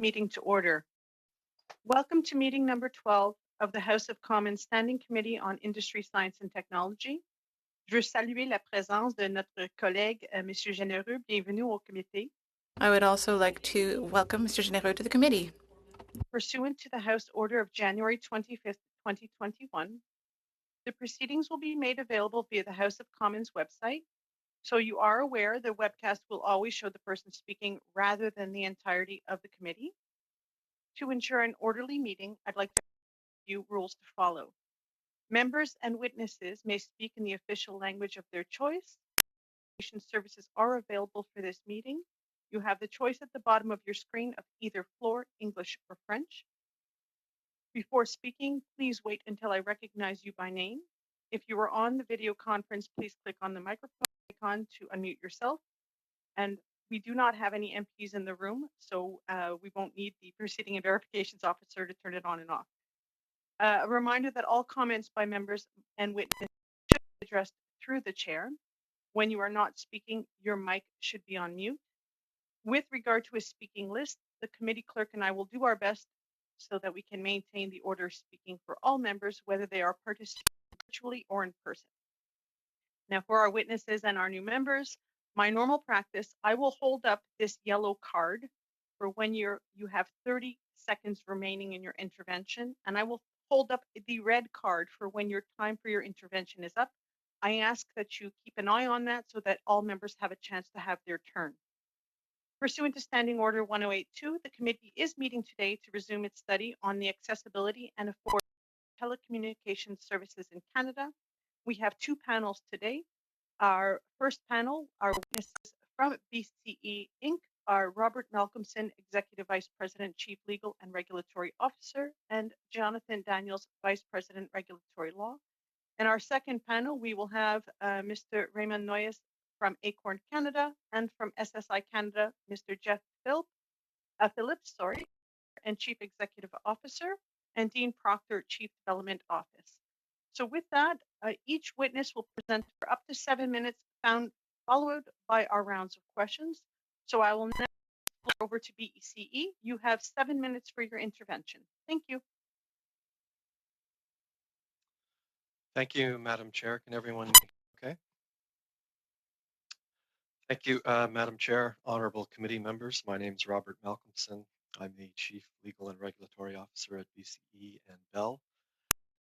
meeting to order. Welcome to meeting number 12 of the House of Commons Standing Committee on Industry, Science and Technology. Je veux saluer la présence de notre collègue, Monsieur Généreux. Bienvenue au comité. I would also like to welcome Mr. Généreux to the committee. Pursuant to the House Order of January 25th, 2021, the proceedings will be made available via the House of Commons website. So you are aware the webcast will always show the person speaking rather than the entirety of the committee. To ensure an orderly meeting, I'd like to give you rules to follow. Members and witnesses may speak in the official language of their choice. Communication services are available for this meeting. You have the choice at the bottom of your screen of either Floor, English, or French. Before speaking, please wait until I recognize you by name. If you are on the video conference, please click on the microphone icon to unmute yourself. And we do not have any MPs in the room, so we won't need the proceeding and verifications officer to turn it on and off. A reminder that all comments by members and witnesses should be addressed through the chair. When you are not speaking, your mic should be on mute. With regard to a speaking list, the committee clerk and I will do our best so that we can maintain the order of speaking for all members, whether they are participating virtually or in person. Now, for our witnesses and our new members, my normal practice, I will hold up this yellow card for when you have 30 seconds remaining in your intervention, and I will hold up the red card for when your time for your intervention is up. I ask that you keep an eye on that so that all members have a chance to have their turn. Pursuant to Standing Order 1082, the committee is meeting today to resume its study on the accessibility and affordability of telecommunications services in Canada. We have two panels today. Our first panel, our witnesses from BCE Inc. are Robert Malcolmson, Executive Vice President, Chief Legal and Regulatory Officer, and Jonathan Daniels, Vice President, Regulatory Law. In our second panel, we will have Mr. Raymond Noyes from Acorn Canada, and from SSI Canada, Mr. Jeff Phillips, and Chief Executive Officer, and Dean Proctor, Chief Development Office. So with that, each witness will present for up to 7 minutes, followed by our rounds of questions. So I will now go over to BCE. You have 7 minutes for your intervention. Thank you. Thank you, Madam Chair. Can everyone okay? Thank you, Madam Chair, honorable committee members. My name is Robert Malcolmson. I'm the Chief Legal and Regulatory Officer at BCE and Bell.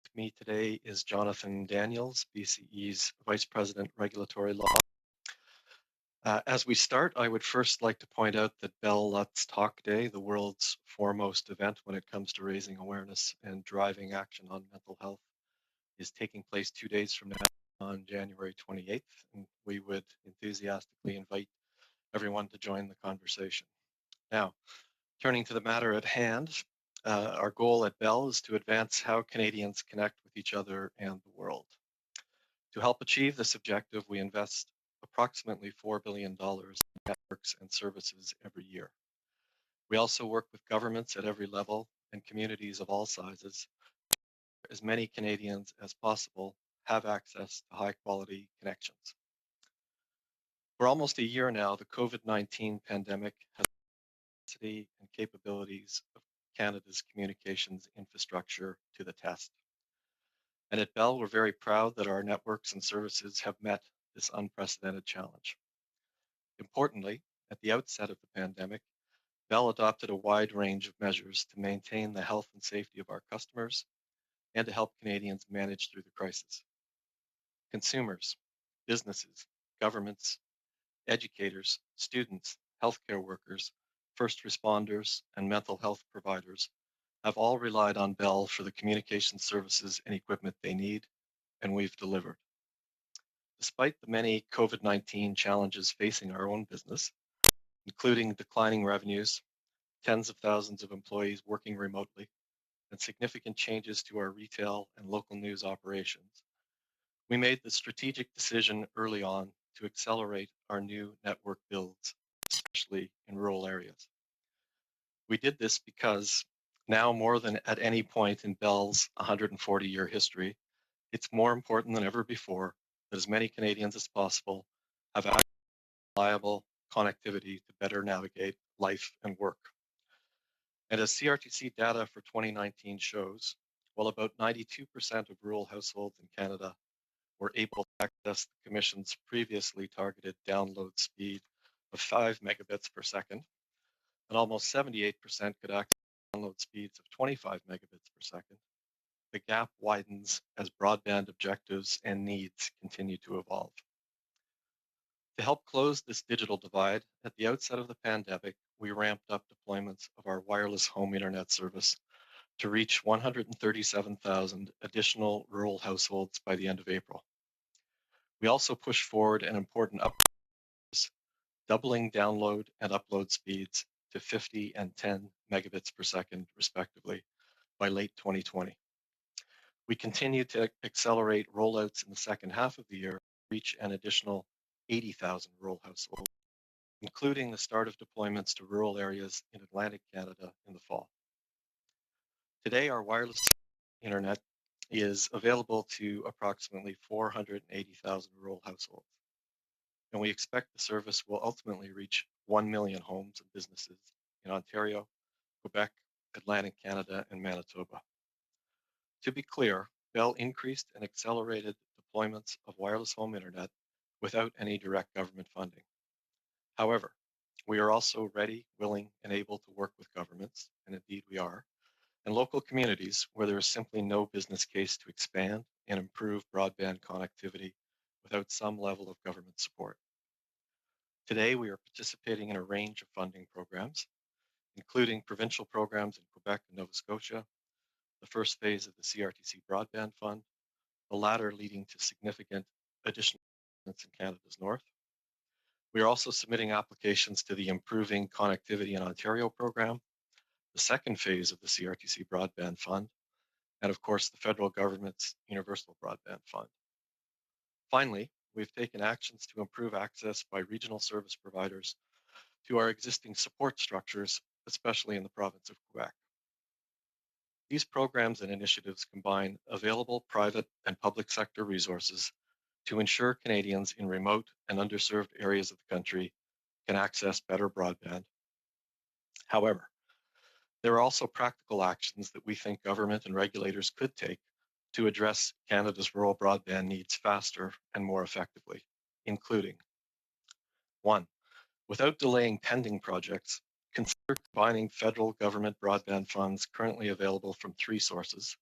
With me today is Jonathan Daniels, BCE's Vice President, Regulatory Law. As we start, I would first like to point out that Bell Let's Talk Day, the world's foremost event when it comes to raising awareness and driving action on mental health, is taking place 2 days from now on January 28th, and we would enthusiastically invite everyone to join the conversation. Now, turning to the matter at hand, our goal at Bell is to advance how Canadians connect with each other and the world. To help achieve this objective, we invest approximately $4 billion in networks and services every year. We also work with governments at every level and communities of all sizes, as many Canadians as possible have access to high-quality connections. For almost a year now, the COVID-19 pandemic has put the capacity and capabilities of Canada's communications infrastructure to the test. And at Bell, we're very proud that our networks and services have met this unprecedented challenge. Importantly, at the outset of the pandemic, Bell adopted a wide range of measures to maintain the health and safety of our customers and to help Canadians manage through the crisis. Consumers, businesses, governments, educators, students, healthcare workers, first responders, and mental health providers have all relied on Bell for the communication services and equipment they need, and we've delivered. Despite the many COVID-19 challenges facing our own business, including declining revenues, tens of thousands of employees working remotely, and significant changes to our retail and local news operations, we made the strategic decision early on to accelerate our new network builds, especially in rural areas. We did this because now more than at any point in Bell's 140-year history, it's more important than ever before that as many Canadians as possible have access to reliable connectivity to better navigate life and work. And as CRTC data for 2019 shows, while about 92% of rural households in Canada were able to access the Commission's previously targeted download speed of 5 megabits per second, and almost 78% could access download speeds of 25 megabits per second, the gap widens as broadband objectives and needs continue to evolve. To help close this digital divide, at the outset of the pandemic, we ramped up deployments of our wireless home internet service to reach 137,000 additional rural households by the end of April. We also pushed forward an important upgrade, doubling download and upload speeds to 50 and 10 megabits per second, respectively, by late 2020. We continue to accelerate rollouts in the second half of the year to reach an additional 80,000 rural households, including the start of deployments to rural areas in Atlantic Canada in the fall. Today, our wireless internet is available to approximately 480,000 rural households, and we expect the service will ultimately reach 1 million homes and businesses in Ontario, Quebec, Atlantic Canada, and Manitoba. To be clear, Bell increased and accelerated deployments of wireless home internet without any direct government funding. However, we are also ready, willing, and able to work with governments, and indeed we are, and local communities where there is simply no business case to expand and improve broadband connectivity without some level of government support. Today, we are participating in a range of funding programs, including provincial programs in Quebec and Nova Scotia, the first phase of the CRTC Broadband Fund, the latter leading to significant additional investments in Canada's north. We are also submitting applications to the Improving Connectivity in Ontario program, the second phase of the CRTC Broadband Fund, and of course, the federal government's Universal Broadband Fund. Finally, we've taken actions to improve access by regional service providers to our existing support structures, especially in the province of Quebec. These programs and initiatives combine available private and public sector resources to ensure Canadians in remote and underserved areas of the country can access better broadband. However, there are also practical actions that we think government and regulators could take to address Canada's rural broadband needs faster and more effectively, including: 1. Without delaying pending projects, consider combining federal government broadband funds currently available from 3 sources,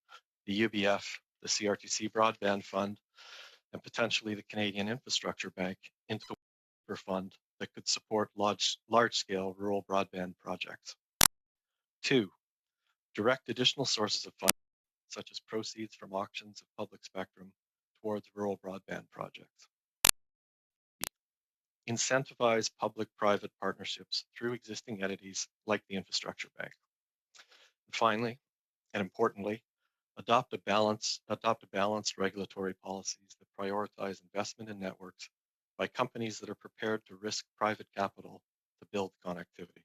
the UBF, the CRTC Broadband Fund, and potentially the Canadian Infrastructure Bank, into a fund that could support large-scale rural broadband projects. 2. Direct additional sources of funding, such as proceeds from auctions of public spectrum, towards rural broadband projects. Incentivize public-private partnerships through existing entities like the Infrastructure Bank. And finally, and importantly, adopt balanced regulatory policies that prioritize investment in networks by companies that are prepared to risk private capital to build connectivity.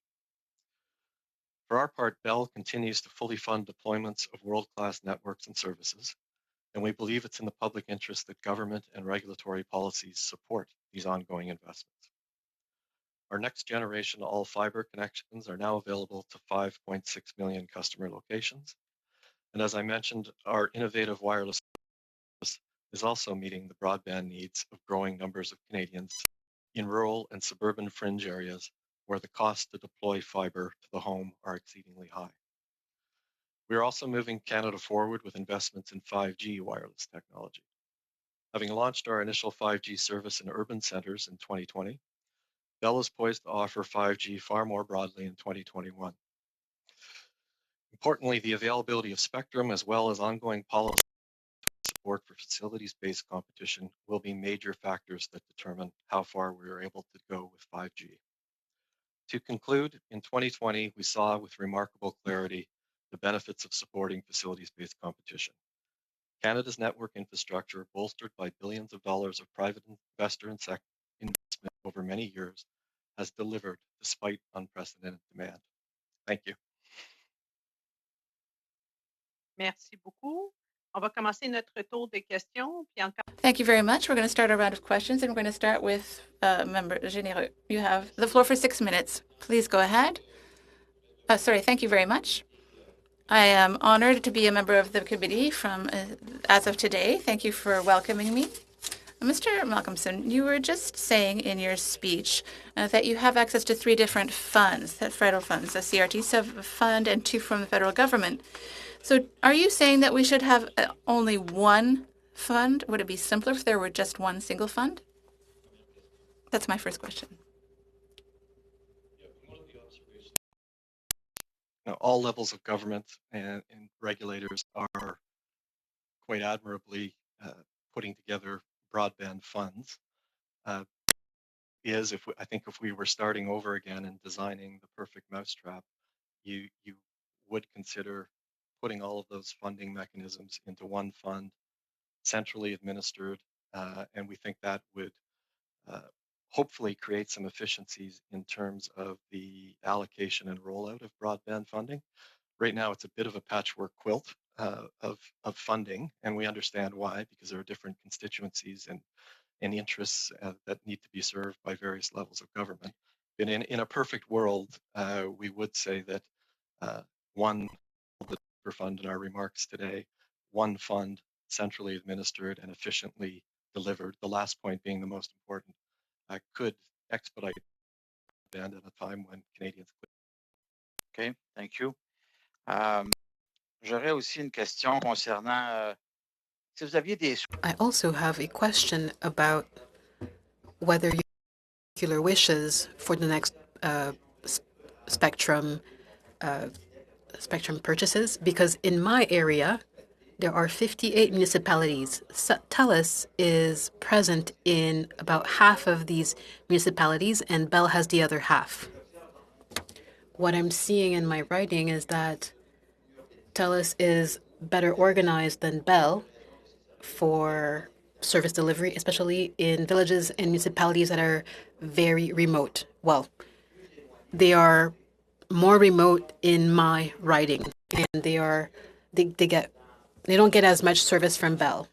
For our part, Bell continues to fully fund deployments of world-class networks and services, and we believe it's in the public interest that government and regulatory policies support these ongoing investments. Our next generation all-fiber connections are now available to 5.6 million customer locations. And as I mentioned, our innovative wireless service is also meeting the broadband needs of growing numbers of Canadians in rural and suburban fringe areas where the costs to deploy fiber to the home are exceedingly high. We are also moving Canada forward with investments in 5G wireless technology. Having launched our initial 5G service in urban centers in 2020, Bell is poised to offer 5G far more broadly in 2021. Importantly, the availability of spectrum as well as ongoing policy support for facilities-based competition will be major factors that determine how far we are able to go with 5G. To conclude, in 2020, we saw with remarkable clarity the benefits of supporting facilities-based competition. Canada's network infrastructure, bolstered by billions of dollars of private investor and sector investment over many years, has delivered despite unprecedented demand. Thank you. Merci beaucoup. On va commencer notre tour des questions. Puis Thank you very much. We're going to start our round of questions, and we're going to start with Member Généreux. You have the floor for 6 minutes. Please go ahead. Sorry, thank you very much. I am honored to be a member of the committee from as of today. Thank you for welcoming me. Mr. Malcolmson, you were just saying in your speech that you have access to 3 different funds, the federal funds, the CRT fund and 2 from the federal government. So are you saying that we should have only one fund? Would it be simpler if there were just one single fund? That's my first question. All levels of government and regulators are quite admirably putting together broadband funds. I think if we were starting over again and designing the perfect mousetrap, you would consider putting all of those funding mechanisms into one fund, centrally administered, and we think that would hopefully create some efficiencies in terms of the allocation and rollout of broadband funding. Right now, it's a bit of a patchwork quilt of funding, and we understand why, because there are different constituencies and interests that need to be served by various levels of government. But in a perfect world, we would say that one fund in our remarks today, one fund centrally administered and efficiently delivered, the last point being the most important, could expedite broadband at a time when Canadians. Okay, thank you. J'aurais aussi une question concernant si vous aviez des. I also have a question about whether you have particular wishes for the next spectrum purchases, because in my area there are 58 municipalities. TELUS is present in about half of these municipalities, and Bell has the other half. What I'm seeing in my writing is that TELUS is better organized than Bell for service delivery, especially in villages and municipalities that are very remote. Well, they are more remote in my writing, and they don't get as much service from Bell.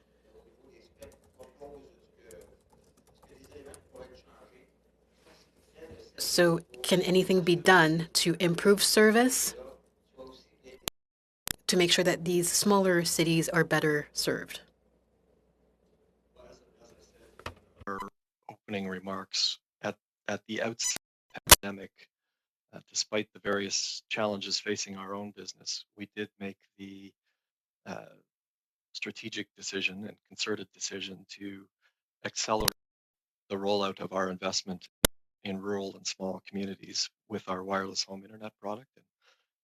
So can anything be done to improve service to make sure that these smaller cities are better served? Our opening remarks at the outset of the pandemic, despite the various challenges facing our own business, we did make the strategic decision and concerted decision to accelerate the rollout of our investment in rural and small communities with our wireless home internet product.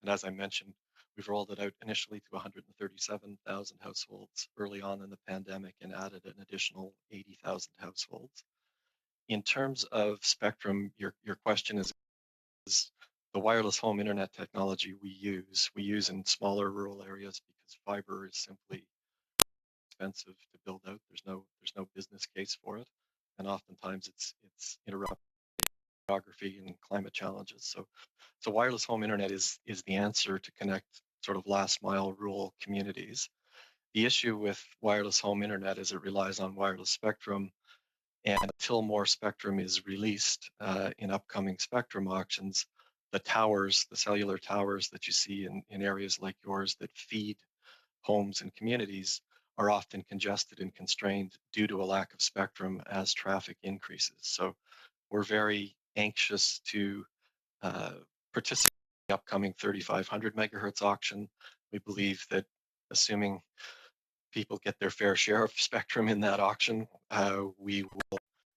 And as I mentioned, we've rolled it out initially to 137,000 households early on in the pandemic and added an additional 80,000 households. In terms of spectrum, your question is the wireless home internet technology we use in smaller rural areas because fiber is simply expensive to build out. There's no business case for it, and oftentimes it's interrupted by geography and climate challenges. So wireless home internet is the answer to connect sort of last mile rural communities. The issue with wireless home internet is it relies on wireless spectrum, and until more spectrum is released in upcoming spectrum auctions, the cellular towers that you see in areas like yours that feed homes and communities are often congested and constrained due to a lack of spectrum as traffic increases. So we're very anxious to participate in the upcoming 3,500 megahertz auction. We believe that assuming people get their fair share of spectrum in that auction, we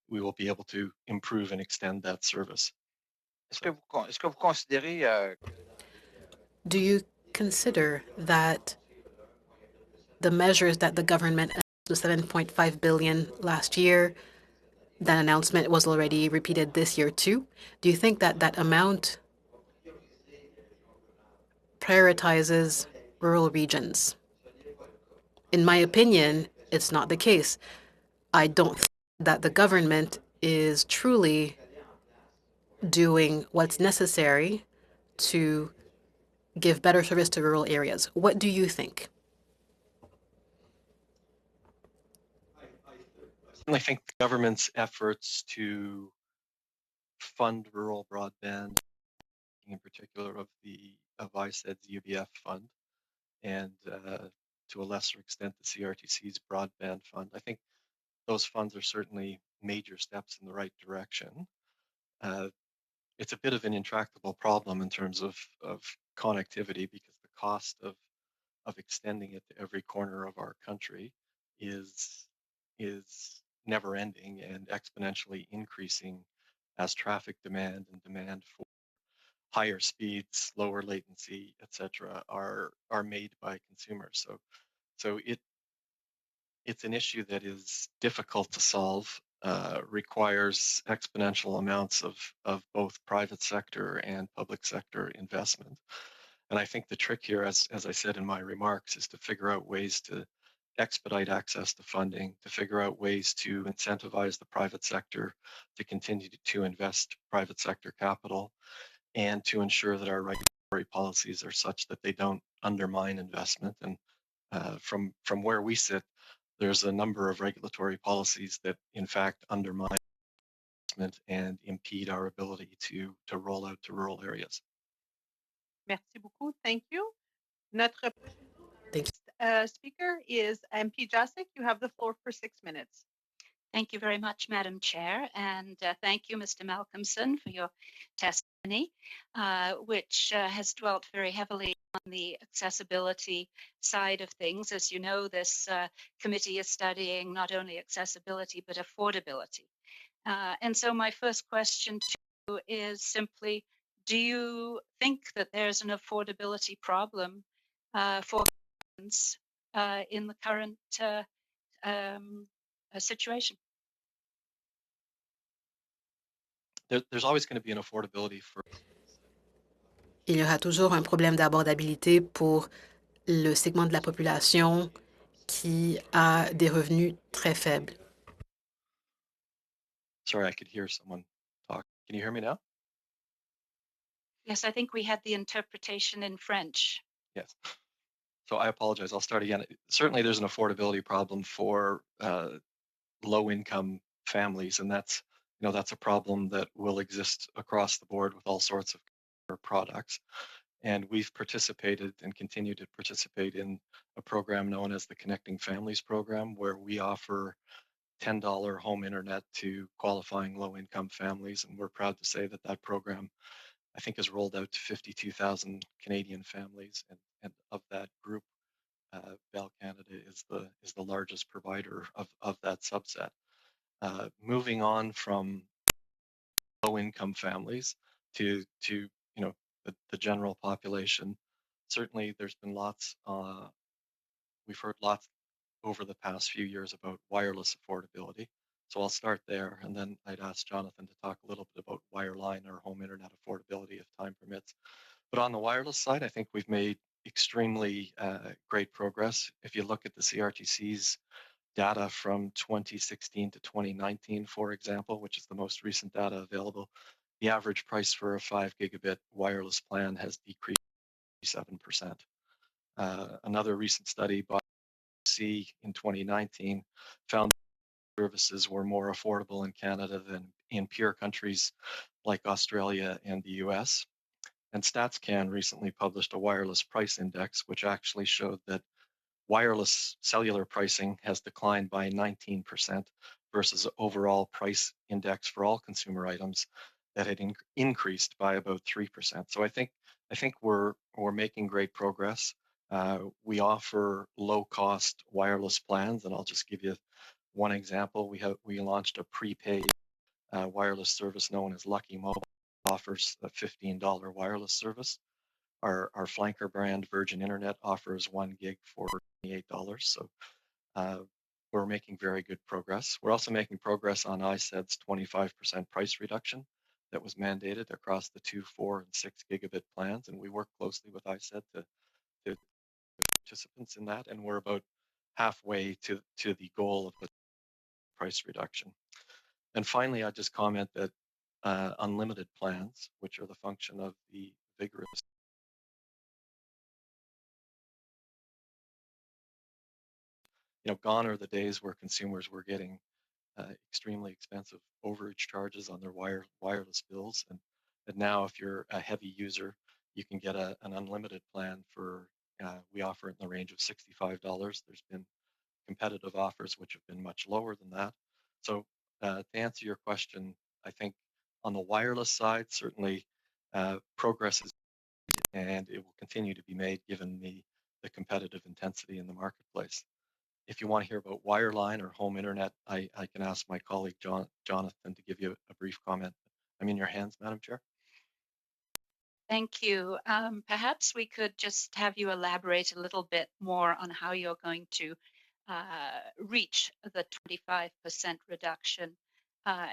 will be able to improve and extend that service. Est-ce que vous considérez Do you consider that the measures that the government announced, the 7.5 billion last year, that announcement was already repeated this year too? Do you think that that amount prioritizes rural regions? In my opinion, it's not the case. I don't think that the government is truly doing what's necessary to give better service to rural areas. What do you think? I think the government's efforts to fund rural broadband speaking in particular of ISED's UBF fund and to a lesser extent the CRTC's broadband fund. I think those funds are certainly major steps in the right direction. It's a bit of an intractable problem in terms of connectivity because the cost of extending it to every corner of our country is never ending and exponentially increasing as traffic demand and demand for higher speeds, lower latency, etc., are made by consumers. So it's an issue that is difficult to solve, requires exponential amounts of both private sector and public sector investment. And I think the trick here, as I said in my remarks, is to figure out ways to expedite access to funding, to figure out ways to incentivize the private sector to continue to invest private sector capital, and to ensure that our regulatory policies are such that they don't undermine investment. And from where we sit, there's a number of regulatory policies that in fact undermine investment and impede our ability to roll out to rural areas. Merci beaucoup. Thank you. Notre Thank speaker is MP Jacek. You have the floor for 6 minutes. Thank you very much, Madam Chair, and thank you, Mr. Malcolmson, for your testimony, which has dwelt very heavily on the accessibility side of things. As you know, this committee is studying not only accessibility, but affordability. And so my first question to you is simply, do you think that there's an affordability problem for Canadians in the current situation? There's always going to be an affordability for. Il y aura toujours un problème d'abordabilité pour le segment de la population qui a des revenus très faibles. Sorry, I could hear someone talk. Can you hear me now? Yes, I think we had the interpretation in French. Yes. So I apologize. I'll start again. Certainly, there's an affordability problem for low-income families, and that's a problem that will exist across the board with all sorts of products. And we've participated and continue to participate in a program known as the Connecting Families Program, where we offer $10 home internet to qualifying low-income families. And we're proud to say that that program, I think, has rolled out to 52,000 Canadian families. And of that group, Bell Canada is the largest provider of that subset. Moving on from low-income families to the general population, certainly there's been lots. We've heard lots over the past few years about wireless affordability. So I'll start there, and then I'd ask Jonathan to talk a little bit about wireline or home internet affordability if time permits. But on the wireless side, I think we've made extremely great progress. If you look at the CRTC's data from 2016 to 2019, for example, which is the most recent data available, the average price for a 5 gigabit wireless plan has decreased 7%. Another recent study by C in 2019 found services were more affordable in Canada than in peer countries like Australia and the US. And StatsCan recently published a wireless price index, which actually showed that wireless cellular pricing has declined by 19% versus overall price index for all consumer items that had increased by about 3%. So I think we're making great progress. We offer low-cost wireless plans, and I'll just give you one example. We launched a prepaid wireless service known as Lucky Mobile. It offers a $15 wireless service. Our flanker brand Virgin Internet offers 1 gig for $28. So we're making very good progress. We're also making progress on ISED's 25% price reduction that was mandated across the 2, 4, and 6 gigabit plans, and we work closely with ISED to participants in that, and we're about halfway to the goal of the price reduction. And finally, I'll just comment that unlimited plans, which are the function of the vigorous gone are the days where consumers were getting extremely expensive overage charges on their wireless bills. And And now if you're a heavy user, you can get an unlimited plan for, we offer it in the range of $65. There's been competitive offers which have been much lower than that. So to answer your question, I think on the wireless side, certainly progress is made, and it will continue to be made given the competitive intensity in the marketplace. If you want to hear about wireline or home internet, I can ask my colleague Jonathan to give you a brief comment. I'm in your hands, Madam Chair. Thank you. Perhaps we could just have you elaborate a little bit more on how you're going to reach the 25% reduction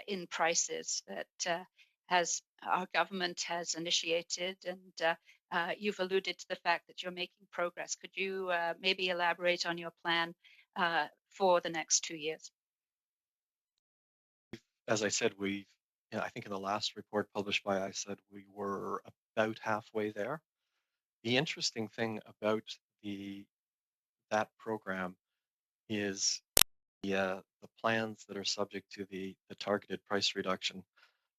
in prices that has our government has initiated, and you've alluded to the fact that you're making progress. Could you maybe elaborate on your plan for the next 2 years? As I said, I think in the last report published by ISED, we were about halfway there. The interesting thing about that program is the plans that are subject to the targeted price reduction.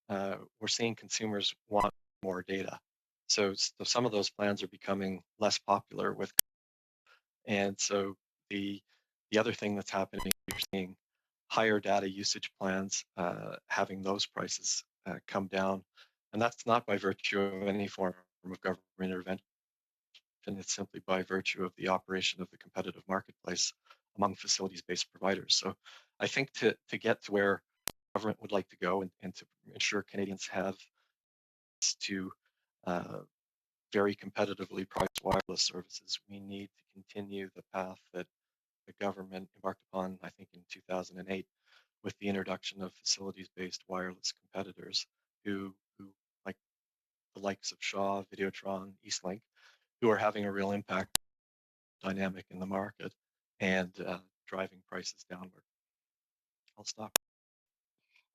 We're seeing consumers want more data. So some of those plans are becoming less popular and so the other thing that's happening, you're seeing higher data usage plans having those prices come down. And that's not by virtue of any form of government intervention. It's simply by virtue of the operation of the competitive marketplace among facilities-based providers. So I think to get to where government would like to go and to ensure Canadians have to very competitively priced wireless services, we need to continue the path that the government embarked upon, I think, in 2008, with the introduction of facilities-based wireless competitors who like the likes of Shaw, Videotron, Eastlink, who are having a real impact dynamic in the market and driving prices downward. I'll stop.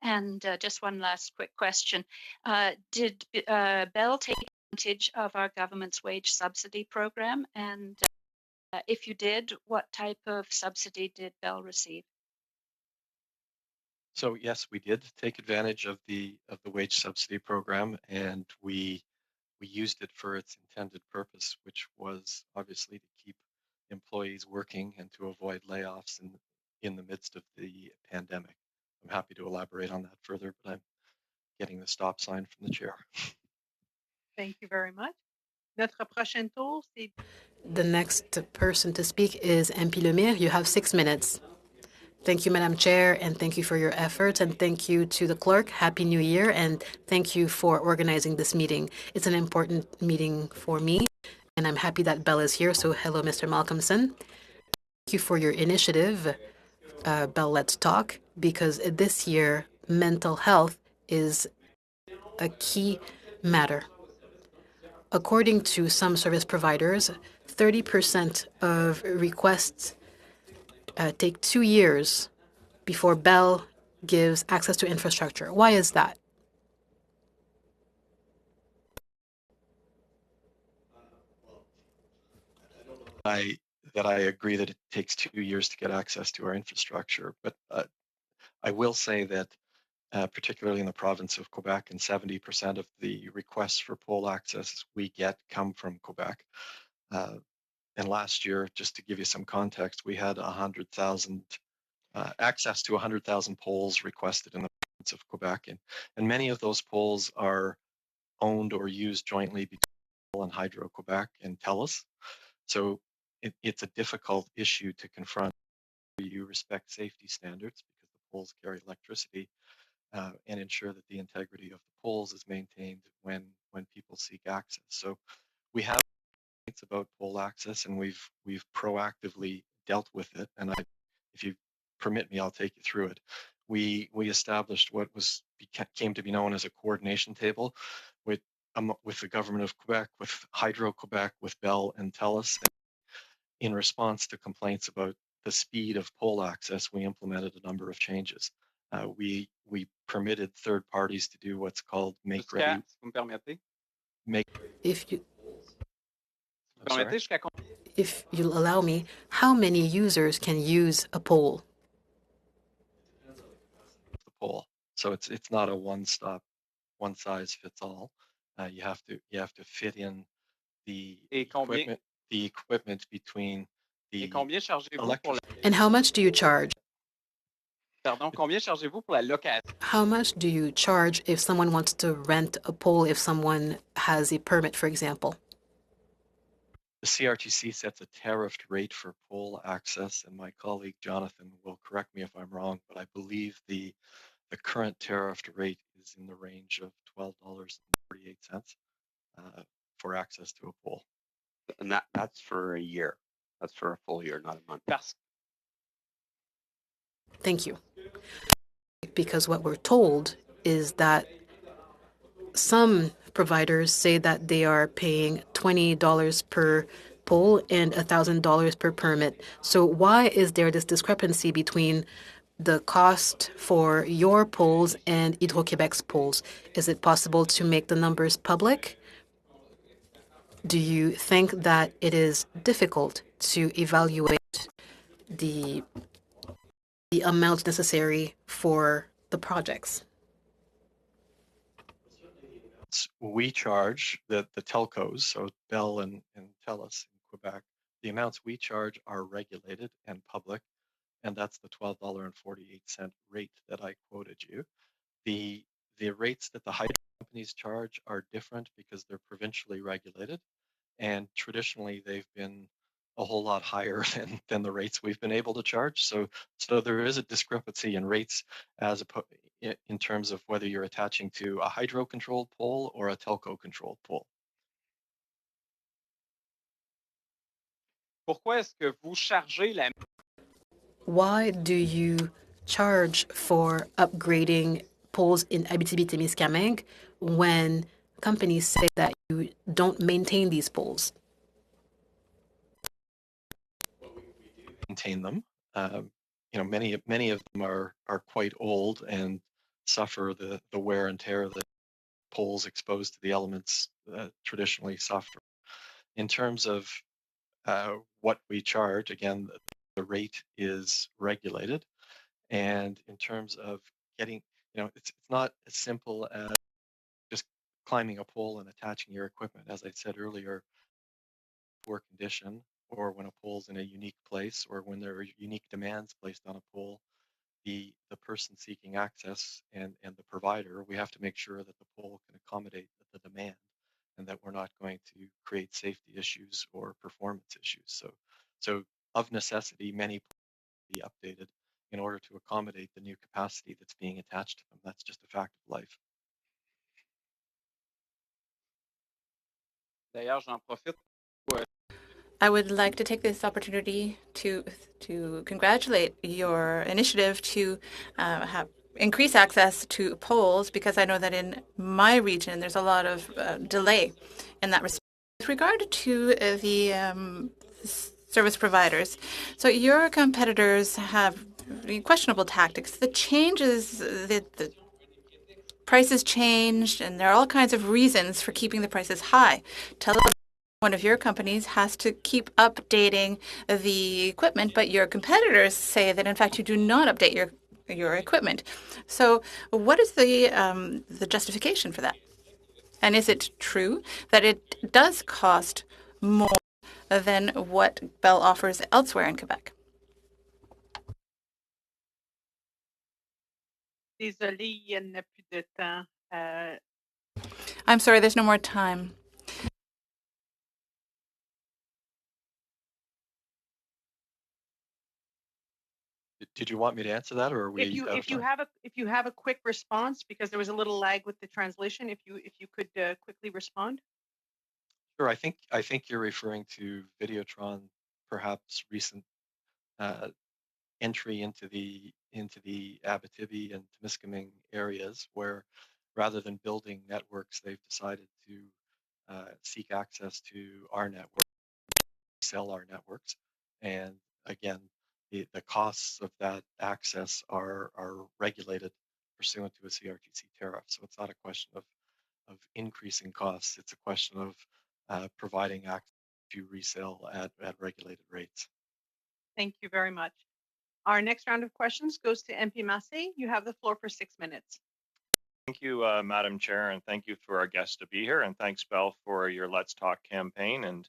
And just one last quick question. Did Bell take advantage of our government's wage subsidy program? And if you did, what type of subsidy did Bell receive? So yes, we did take advantage of the wage subsidy program, and we used it for its intended purpose, which was obviously to keep employees working and to avoid layoffs in the midst of the pandemic. I'm happy to elaborate on that further, but I'm getting the stop sign from the chair. Thank you very much. Notre prochain tour, c'est... The next person to speak is MP Lemire. You have 6 minutes. Thank you, Madam Chair, and thank you for your efforts, and thank you to the clerk. Happy New Year, and thank you for organizing this meeting. It's an important meeting for me, and I'm happy that Bell is here. So hello, Mr. Malcolmson. Thank you for your initiative, Bell Let's Talk, because this year mental health is a key matter. According to some service providers, 30% of requests take 2 years before Bell gives access to infrastructure. Why is that? I agree that it takes 2 years to get access to our infrastructure, but I will say that particularly in the province of Quebec, and 70% of the requests for pole access we get come from Quebec. And last year, just to give you some context, we had 100,000 access to 100,000 poles requested in the province of Quebec, and many of those poles are owned or used jointly between Hydro-Quebec and TELUS. So it's a difficult issue to confront. You respect safety standards because the poles carry electricity, and ensure that the integrity of the poles is maintained when people seek access. So we have complaints about pole access, and we've proactively dealt with it. And if you permit me, I'll take you through it. We established what came to be known as a coordination table with the government of Quebec, with Hydro-Quebec, with Bell and TELUS. In response to complaints about the speed of pole access, we implemented a number of changes. We permitted third parties to do what's called make ready. If you'll allow me, how many users can use a pole? The pole. So it's not a one size fits all. You have to fit in the Et combien, equipment between et the combien chargez-vous pour electric. And how much do you charge? pardon, combien chargez-vous pour la location? How much do you charge if someone wants to rent a pole if someone has a permit, for example? The CRTC sets a tariffed rate for pole access, and my colleague Jonathan will correct me if I'm wrong, but I believe the current tariffed rate is in the range of $12.48 for access to a pole. And that's for a year. That's for a full year, not a month. Parce Thank you. Because what we're told is that some providers say that they are paying $20 per pole and $1,000 per permit. So why is there this discrepancy between the cost for your poles and Hydro-Québec's poles? Is it possible to make the numbers public? Do you think that it is difficult to evaluate the amount necessary for the projects? We charge the telcos, so Bell and TELUS in Quebec, the amounts we charge are regulated and public, and that's the $12.48 rate that I quoted you. The rates that the hydro companies charge are different because they're provincially regulated, and traditionally they've been a whole lot higher than the rates we've been able to charge. So there is a discrepancy in rates as in terms of whether you're attaching to a hydro-controlled pole or a telco-controlled pole. pourquoi est-ce que vous chargez la Why do you charge for upgrading poles in Abitibi-Témiscamingue when companies say that you don't maintain these poles? Maintain them. Many of them are quite old and suffer the wear and tear that poles exposed to the elements traditionally suffer. In terms of what we charge, again, the rate is regulated, and in terms of getting, it's not as simple as just climbing a pole and attaching your equipment. As I said earlier, poor condition, or when a pole's in a unique place, or when there are unique demands placed on a pole, the person seeking access and the provider, we have to make sure that the pole can accommodate the demand and that we're not going to create safety issues or performance issues. So of necessity, many poles be updated in order to accommodate the new capacity that's being attached to them. That's just a fact of life. D'ailleurs, j'en profite. I would like to take this opportunity to congratulate your initiative to have increase access to polls, because I know that in my region there's a lot of delay in that respect. With regard to the service providers, so your competitors have questionable tactics. The changes, the prices changed, and there are all kinds of reasons for keeping the prices high. One of your companies has to keep updating the equipment, but your competitors say that in fact you do not update your equipment. So, what is the justification for that? And is it true that it does cost more than what Bell offers elsewhere in Quebec? Désolée, il n'y a plus de temps. I'm sorry, there's no more time. Did you want me to answer that, or are we? If you have a quick response, because there was a little lag with the translation, if you could quickly respond. Sure. I think you're referring to Videotron, perhaps recent entry into the Abitibi and Temiskaming areas, where rather than building networks, they've decided to seek access to our network, sell our networks, and again, the costs of that access are regulated pursuant to a CRTC tariff. So it's not a question of increasing costs. It's a question of providing access to resale at regulated rates. Thank you very much. Our next round of questions goes to MP Massé. You have the floor for 6 minutes. Thank you, Madam Chair, and thank you for our guests to be here. And thanks, Bell, for your Let's Talk campaign. And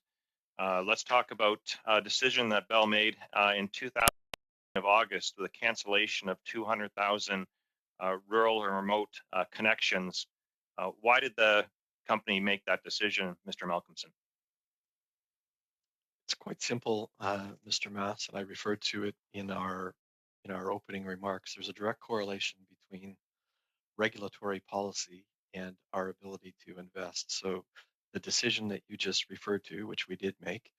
let's talk about a decision that Bell made in 2000 of August with a cancellation of 200,000 rural and remote connections. Why did the company make that decision, Mr. Malcolmson? It's quite simple, Mr. Mass, and I referred to it in our opening remarks. There's a direct correlation between regulatory policy and our ability to invest. So the decision that you just referred to, which we did make,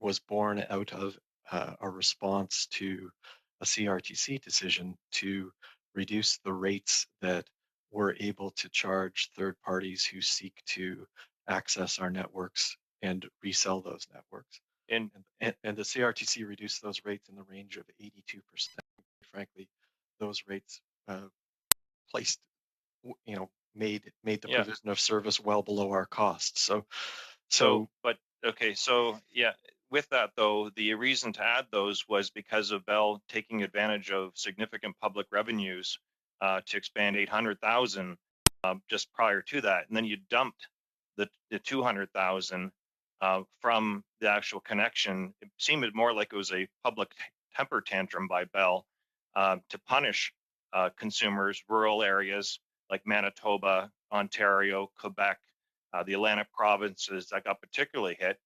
was born out of a response to a CRTC decision to reduce the rates that we're able to charge third parties who seek to access our networks and resell those networks. And the CRTC reduced those rates in the range of 82%. Frankly, those rates placed, made the provision of service well below our costs. With that though, the reason to add those was because of Bell taking advantage of significant public revenues to expand 800,000 just prior to that, and then you dumped the 200,000 from the actual connection. It seemed more like it was a public temper tantrum by Bell to punish consumers, rural areas like Manitoba, Ontario, Quebec, the Atlantic provinces that got particularly hit.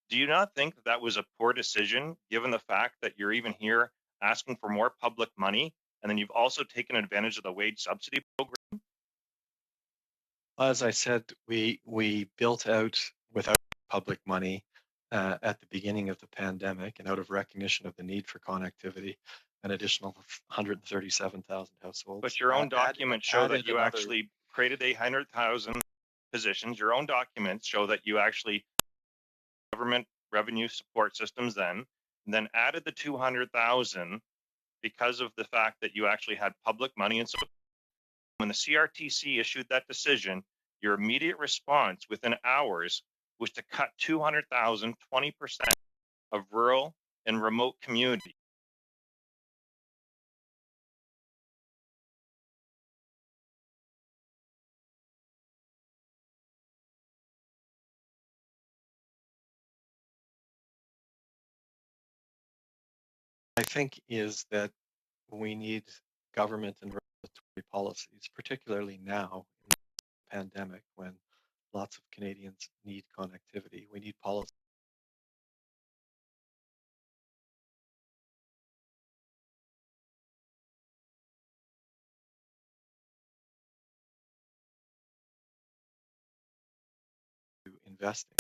Do you not think that was a poor decision, given the fact that you're even here asking for more public money, and then you've also taken advantage of the wage subsidy program? As I said, we built out without public money at the beginning of the pandemic, and out of recognition of the need for connectivity, an additional 137,000 households. But your own documents show that you actually created 800,000 positions. Your own documents show that you actually government revenue support systems and then added the 200,000 because of the fact that you actually had public money. And so when the CRTC issued that decision, your immediate response within hours was to cut 200,000, 20% of rural and remote communities. I think is that we need government and regulatory policies, particularly now in the pandemic when lots of Canadians need connectivity. We need policy to investing.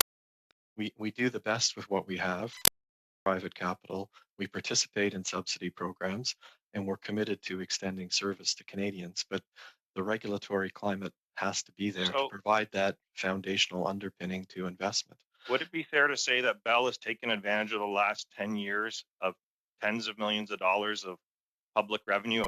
We do the best with what we have, private capital. We participate in subsidy programs, and we're committed to extending service to Canadians. But the regulatory climate has to be there to provide that foundational underpinning to investment. Would it be fair to say that Bell has taken advantage of the last 10 years of tens of millions of dollars of public revenue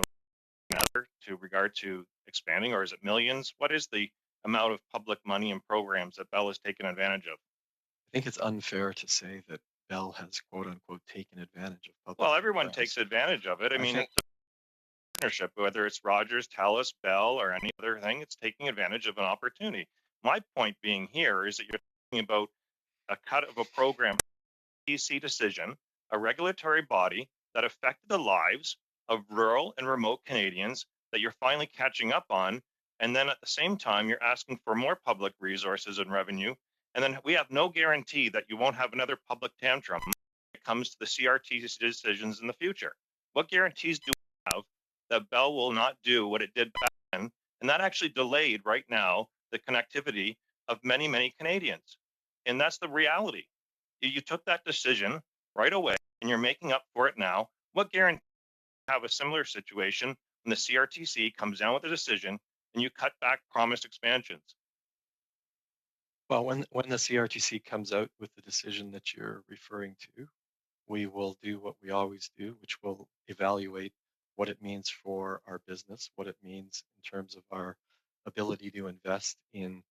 to regard to expanding, or is it millions? What is the amount of public money and programs that Bell has taken advantage of? I think it's unfair to say that Bell has quote unquote taken advantage of public. Well, everyone takes advantage of it. I mean, it's a partnership, whether it's Rogers, TELUS, Bell, or any other thing, it's taking advantage of an opportunity. My point being here is that you're talking about a cut of a program, PC decision, a regulatory body that affected the lives of rural and remote Canadians that you're finally catching up on. And then at the same time, you're asking for more public resources and revenue. And then we have no guarantee that you won't have another public tantrum when it comes to the CRT decisions in the future. What guarantees do we have that Bell will not do what it did back then? And that actually delayed right now the connectivity of many, many Canadians. And that's the reality. You took that decision right away and you're making up for it now. What guarantee you have a similar situation when the CRTC comes down with a decision and you cut back promised expansions? Well, when the CRTC comes out with the decision that you're referring to, we will do what we always do, which will evaluate what it means for our business, what it means in terms of our ability to invest in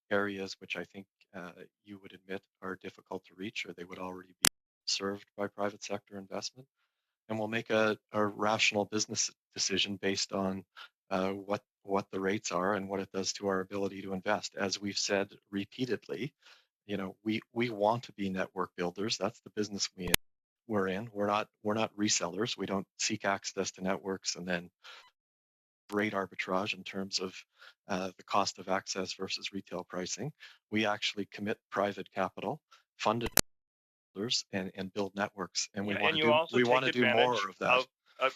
areas which I think you would admit are difficult to reach, or they would already be served by private sector investment. And we'll make a rational business decision based on what the rates are and what it does to our ability to invest. As we've said repeatedly, we want to be network builders. That's the business we're in. We're not resellers. We don't seek access to networks and then rate arbitrage in terms of the cost of access versus retail pricing. We actually commit private capital, funded and build networks, and we want to do more of that.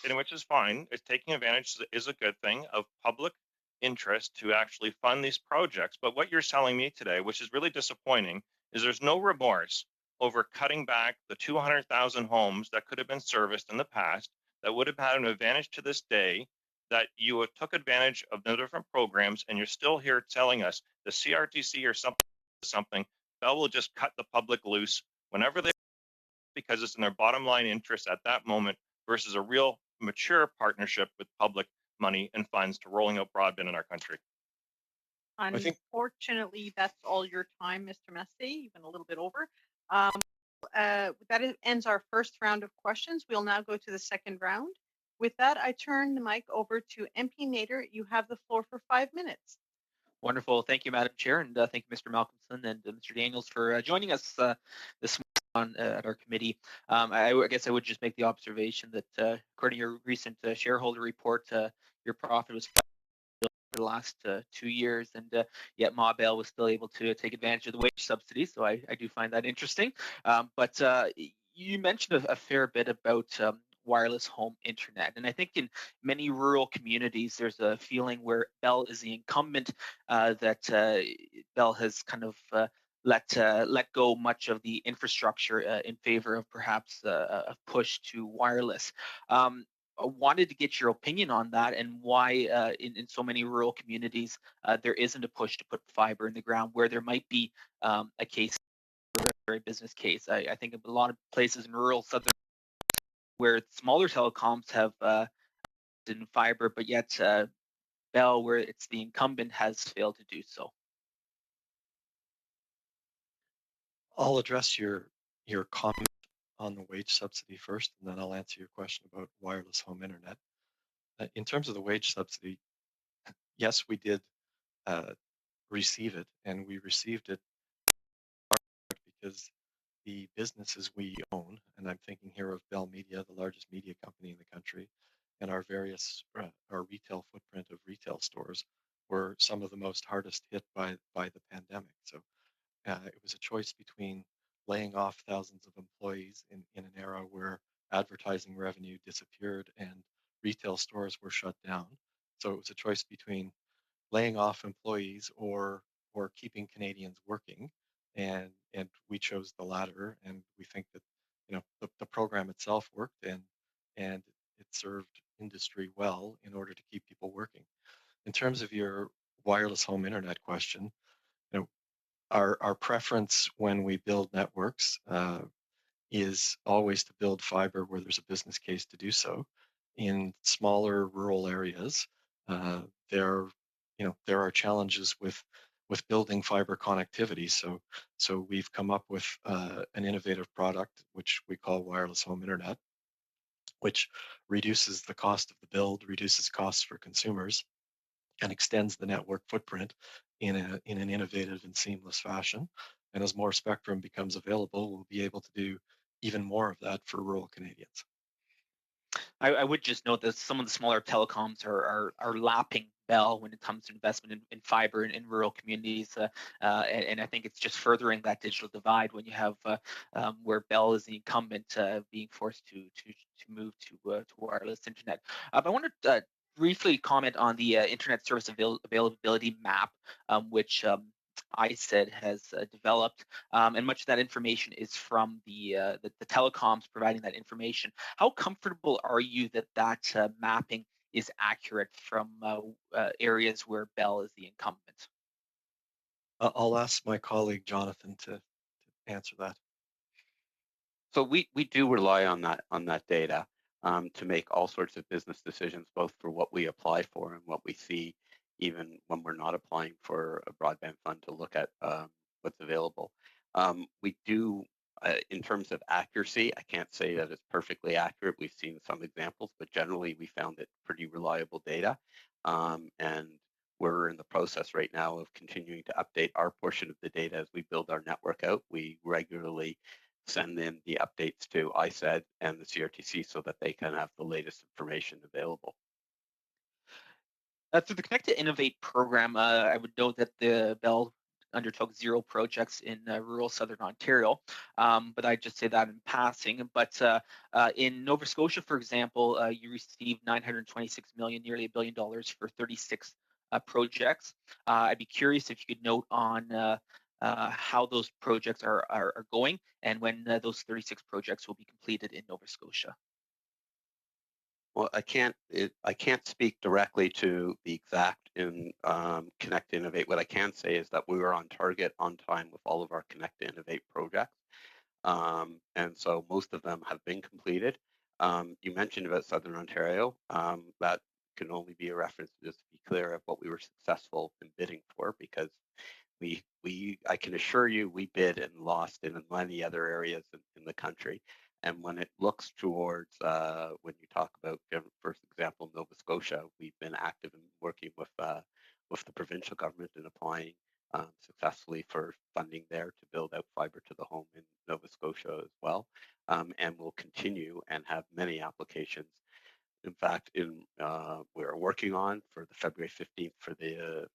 And which is fine. It's taking advantage is a good thing of public interest to actually fund these projects. But what you're telling me today, which is really disappointing, is there's no remorse over cutting back the 200,000 homes that could have been serviced in the past that would have had an advantage to this day, that you took advantage of the different programs, and you're still here telling us the CRTC or something, Bell will just cut the public loose whenever they, because it's in their bottom line interest at that moment versus a real mature partnership with public money and funds to rolling out broadband in our country. Unfortunately, that's all your time, Mr. Messy, even a little bit over. That ends our first round of questions. We'll now go to the second round. With that, I turn the mic over to MP Nader. You have the floor for 5 minutes. Wonderful. Thank you, Madam Chair, and thank you, Mr. Malcolmson and Mr. Daniels, for joining us this morning at our committee. I guess I would just make the observation that according to your recent shareholder report, your profit was for the last 2 years, and yet Ma Bell was still able to take advantage of the wage subsidy. So I do find that interesting. But you mentioned a fair bit about wireless home internet, and I think in many rural communities there's a feeling where Bell is the incumbent, that Bell has kind of let go much of the infrastructure in favor of perhaps a push to wireless. I wanted to get your opinion on that, and why in so many rural communities there isn't a push to put fiber in the ground where there might be a case, a business case. I think of a lot of places in rural southern where smaller telecoms have in fiber, but yet Bell, where it's the incumbent, has failed to do so. I'll address your comment on the wage subsidy first, and then I'll answer your question about wireless home internet. In terms of the wage subsidy, yes, we did receive it, and we received it because the businesses we own, and I'm thinking here of Bell Media, the largest media company in the country, and our retail footprint of retail stores, were some of the most hardest hit by the pandemic. So it was a choice between laying off thousands of employees in an era where advertising revenue disappeared and retail stores were shut down. So it was a choice between laying off employees or keeping Canadians working, and we chose the latter, and we think that the program itself worked, and it served industry well in order to keep people working. In terms of your wireless home internet question, our preference when we build networks is always to build fiber where there's a business case to do so. In smaller rural areas, there are challenges with building fiber connectivity. So we've come up with an innovative product which we call wireless home internet, which reduces the cost of the build, reduces costs for consumers, and extends the network footprint in an innovative and seamless fashion. And as more spectrum becomes available, we'll be able to do even more of that for rural Canadians. I would just note that some of the smaller telecoms are lapping Bell when it comes to investment in fiber in rural communities, and I think it's just furthering that digital divide when you have where Bell is the incumbent being forced to move to wireless internet. But I want to briefly comment on the internet service availability map, which ISED has developed, and much of that information is from the telecoms providing that information. How comfortable are you that mapping is accurate from areas where Bell is the incumbent? I'll ask my colleague Jonathan to answer that. So we do rely on that data to make all sorts of business decisions, both for what we apply for and what we see, even when we're not applying for a broadband fund, to look at what's available. We do, in terms of accuracy, I can't say that it's perfectly accurate. We've seen some examples, but generally we found it pretty reliable data. And we're in the process right now of continuing to update our portion of the data as we build our network out. We regularly send in the updates to ISED and the CRTC so that they can have the latest information available. Through the Connect to Innovate program, I would note that the Bell undertook 0 projects in rural southern Ontario, but I just say that in passing. But in Nova Scotia, for example, you received $926 million, nearly $1 billion for 36 projects. I'd be curious if you could note on how those projects are going and when those 36 projects will be completed in Nova Scotia. Well, I can't speak directly to the exact in Connect to Innovate. What I can say is that we were on target, on time with all of our Connect to Innovate projects. And so most of them have been completed. You mentioned about Southern Ontario. That can only be a reference, just to be clear, of what we were successful in bidding for, because I can assure you we bid and lost in many other areas in the country. And when it looks towards, when you talk about, for example, Nova Scotia, we've been active in working with the provincial government and applying successfully for funding there to build out fiber to the home in Nova Scotia as well. And we'll continue and have many applications. In fact, we're working on for the February 15th for the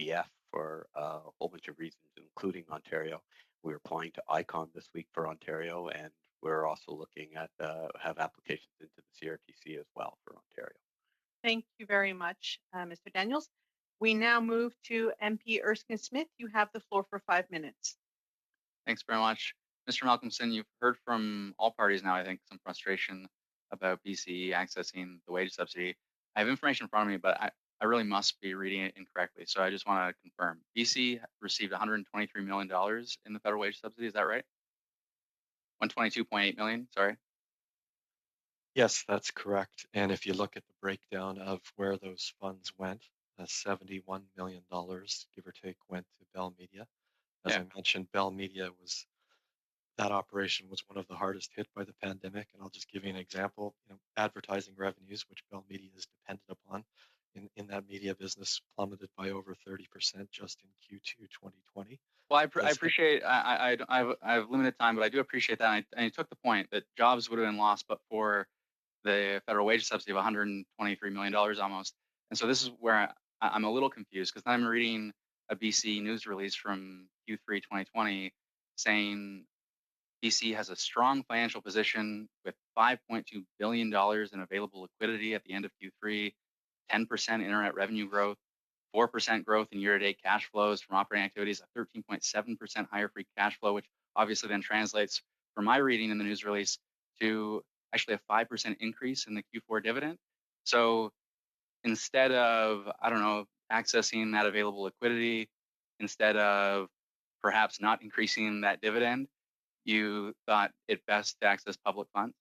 UBF for a whole bunch of reasons, including Ontario. We're applying to ICOM this week for Ontario, and we're also looking at have applications into the CRTC as well for Ontario. Thank you very much, Mr. Daniels. We now move to MP Erskine Smith. You have the floor for 5 minutes. Thanks very much. Mr. Malcolmson, you've heard from all parties now, I think, some frustration about BCE accessing the wage subsidy. I have information in front of me, but I really must be reading it incorrectly. So I just want to confirm. BC received $123 million in the federal wage subsidy. Is that right? 122.8 million, sorry. Yes, that's correct. And if you look at the breakdown of where those funds went, $71 million, give or take, went to Bell Media. As I mentioned, Bell Media that operation was one of the hardest hit by the pandemic. And I'll just give you an example. Advertising revenues, which Bell Media is dependent upon in that media business, plummeted by over 30% just in Q2 2020. Well, I appreciate, I have limited time, but I do appreciate that. And I took the point that jobs would have been lost, but for the federal wage subsidy of $123 million almost. And so this is where I'm a little confused, because I'm reading a BC news release from Q3 2020 saying BC has a strong financial position with $5.2 billion in available liquidity at the end of Q3, 10% internet revenue growth, 4% growth in year-to-date cash flows from operating activities, a 13.7% higher free cash flow, which obviously then translates, from my reading in the news release, to actually a 5% increase in the Q4 dividend. So instead of, I don't know, accessing that available liquidity, instead of perhaps not increasing that dividend, you thought it best to access public funds?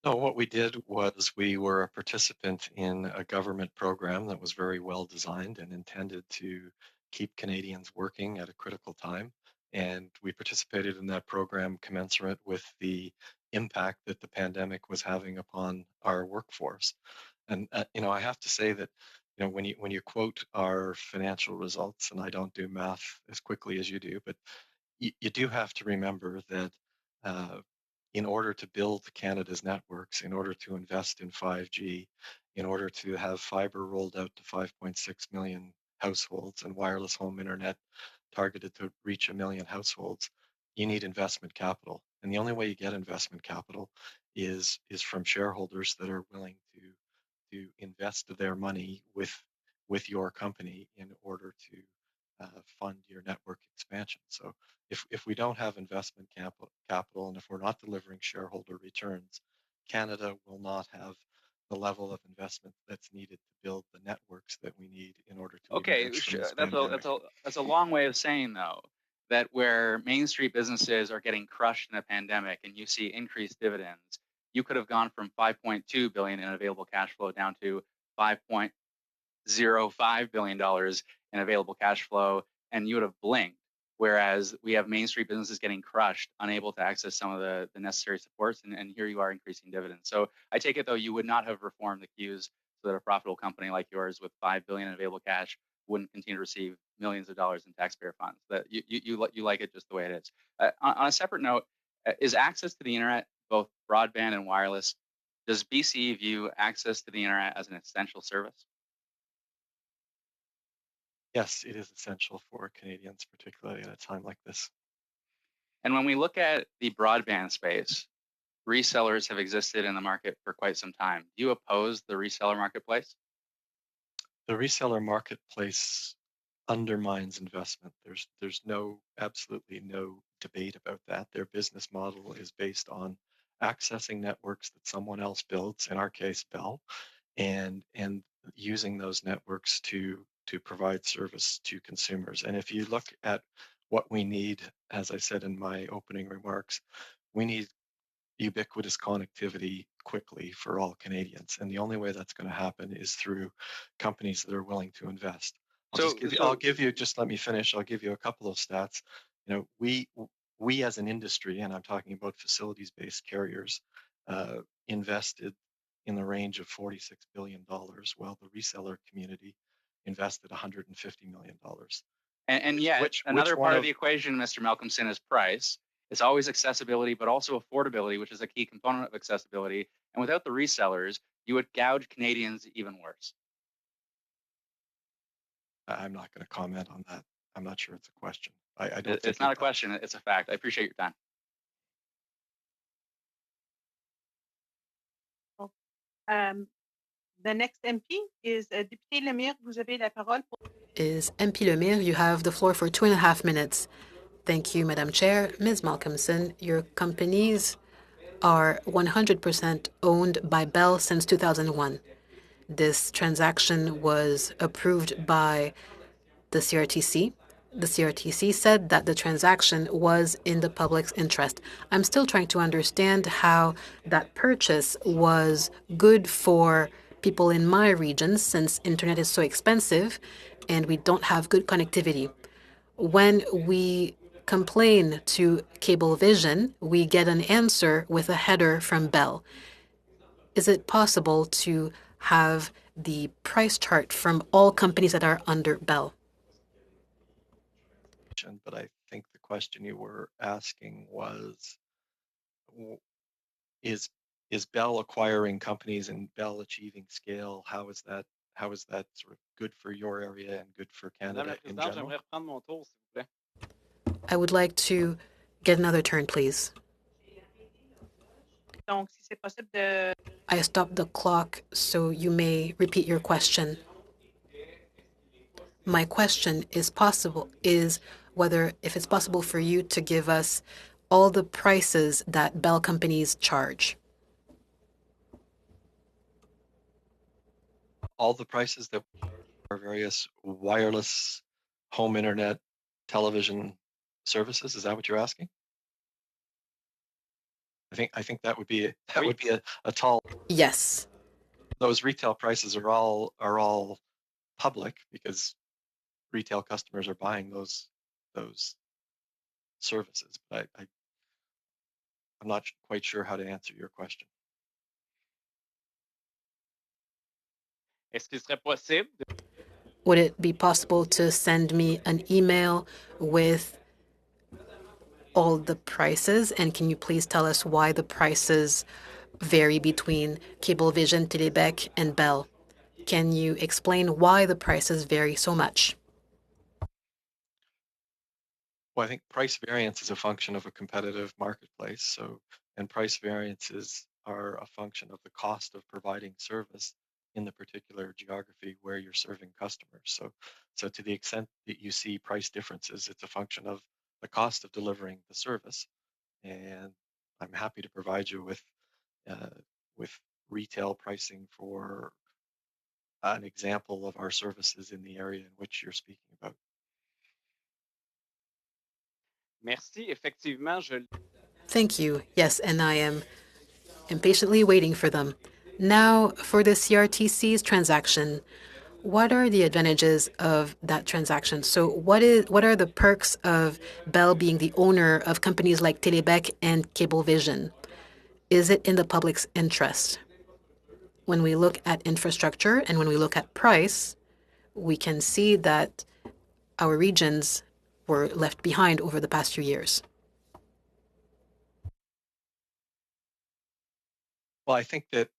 No, what we did was we were a participant in a government program that was very well designed and intended to keep Canadians working at a critical time. And we participated in that program commensurate with the impact that the pandemic was having upon our workforce. And I have to say that when you quote our financial results, and I don't do math as quickly as you do, but you do have to remember that in order to build Canada's networks, in order to invest in 5G, in order to have fiber rolled out to 5.6 million households and wireless home internet targeted to reach 1 million households, you need investment capital. And the only way you get investment capital is from shareholders that are willing to invest their money with your company in order to fund your network expansion. So if we don't have investment capital and if we're not delivering shareholder returns, Canada will not have the level of investment that's needed to build the networks that we need in order to emerge from this pandemic. That's a long way of saying, though, that where Main Street businesses are getting crushed in a pandemic and you see increased dividends, you could have gone from $5.2 billion in available cash flow down to $5.05 billion in available cash flow, and you would have blinked. Whereas we have Main Street businesses getting crushed, unable to access some of the necessary supports, and here you are increasing dividends. So I take it, though, you would not have reformed the queues so that a profitable company like yours with $5 billion in available cash wouldn't continue to receive millions of dollars in taxpayer funds. That you like it just the way it is. On a separate note, is access to the internet, both broadband and wireless, does BCE view access to the internet as an essential service? Yes, it is essential for Canadians, particularly at a time like this. And when we look at the broadband space, resellers have existed in the market for quite some time. Do you oppose the reseller marketplace? The reseller marketplace undermines investment. There's absolutely no debate about that. Their business model is based on accessing networks that someone else builds, in our case, Bell, and using those networks to provide service to consumers. And if you look at what we need, as I said in my opening remarks, we need ubiquitous connectivity quickly for all Canadians. And the only way that's going to happen is through companies that are willing to invest. I'll give you, just let me finish. I'll give you a couple of stats. You know, we as an industry, and I'm talking about facilities-based carriers, invested in the range of $46 billion, while the reseller community invested $150 million. And yet, another part of the equation, Mr. Malcolmson, is price. It's always accessibility, but also affordability, which is a key component of accessibility. And without the resellers, you would gouge Canadians even worse. I'm not going to comment on that. I'm not sure it's a question. I don't think it's not a question. It's a fact. I appreciate your time. The next MP is Député Lemire. Vous avez la parole. Is MP Lemire. You have the floor for 2.5 minutes. Thank you, Madam Chair. Ms. Malcolmson, your companies are 100% owned by Bell since 2001. This transaction was approved by the CRTC. The CRTC said that the transaction was in the public's interest. I'm still trying to understand how that purchase was good for people in my region, since internet is so expensive and we don't have good connectivity. When we complain to Cablevision, we get an answer with a header from Bell. Is it possible to have the price chart from all companies that are under Bell? But I think the question you were asking was, is Bell acquiring companies and Bell achieving scale? How is that sort of good for your area and good for Canada in general? I would like to get another turn, please. Donc, si c'est possible de... I stopped the clock, so you may repeat your question. My question is whether if it's possible for you to give us all the prices that Bell companies charge. All the prices that are various wireless home internet television services. Is that what you're asking? I think that would be a tall. Yes. Those retail prices are all public because retail customers are buying those services. But I'm not quite sure how to answer your question. Would it be possible to send me an email with all the prices? And can you please tell us why the prices vary between Cablevision, Télébec, and Bell? Can you explain why the prices vary so much? Well, I think price variance is a function of a competitive marketplace. And price variances are a function of the cost of providing service in the particular geography where you're serving customers. So to the extent that you see price differences, it's a function of the cost of delivering the service. And I'm happy to provide you with retail pricing for an example of our services in the area in which you're speaking about. Thank you. Yes, and I am impatiently waiting for them. Now, for the CRTC's transaction, what are the advantages of that transaction? So what are the perks of Bell being the owner of companies like Télébec and Cablevision? Is it in the public's interest? when we look at infrastructure and when we look at price, we can see that our regions were left behind over the past few years. Well, I think that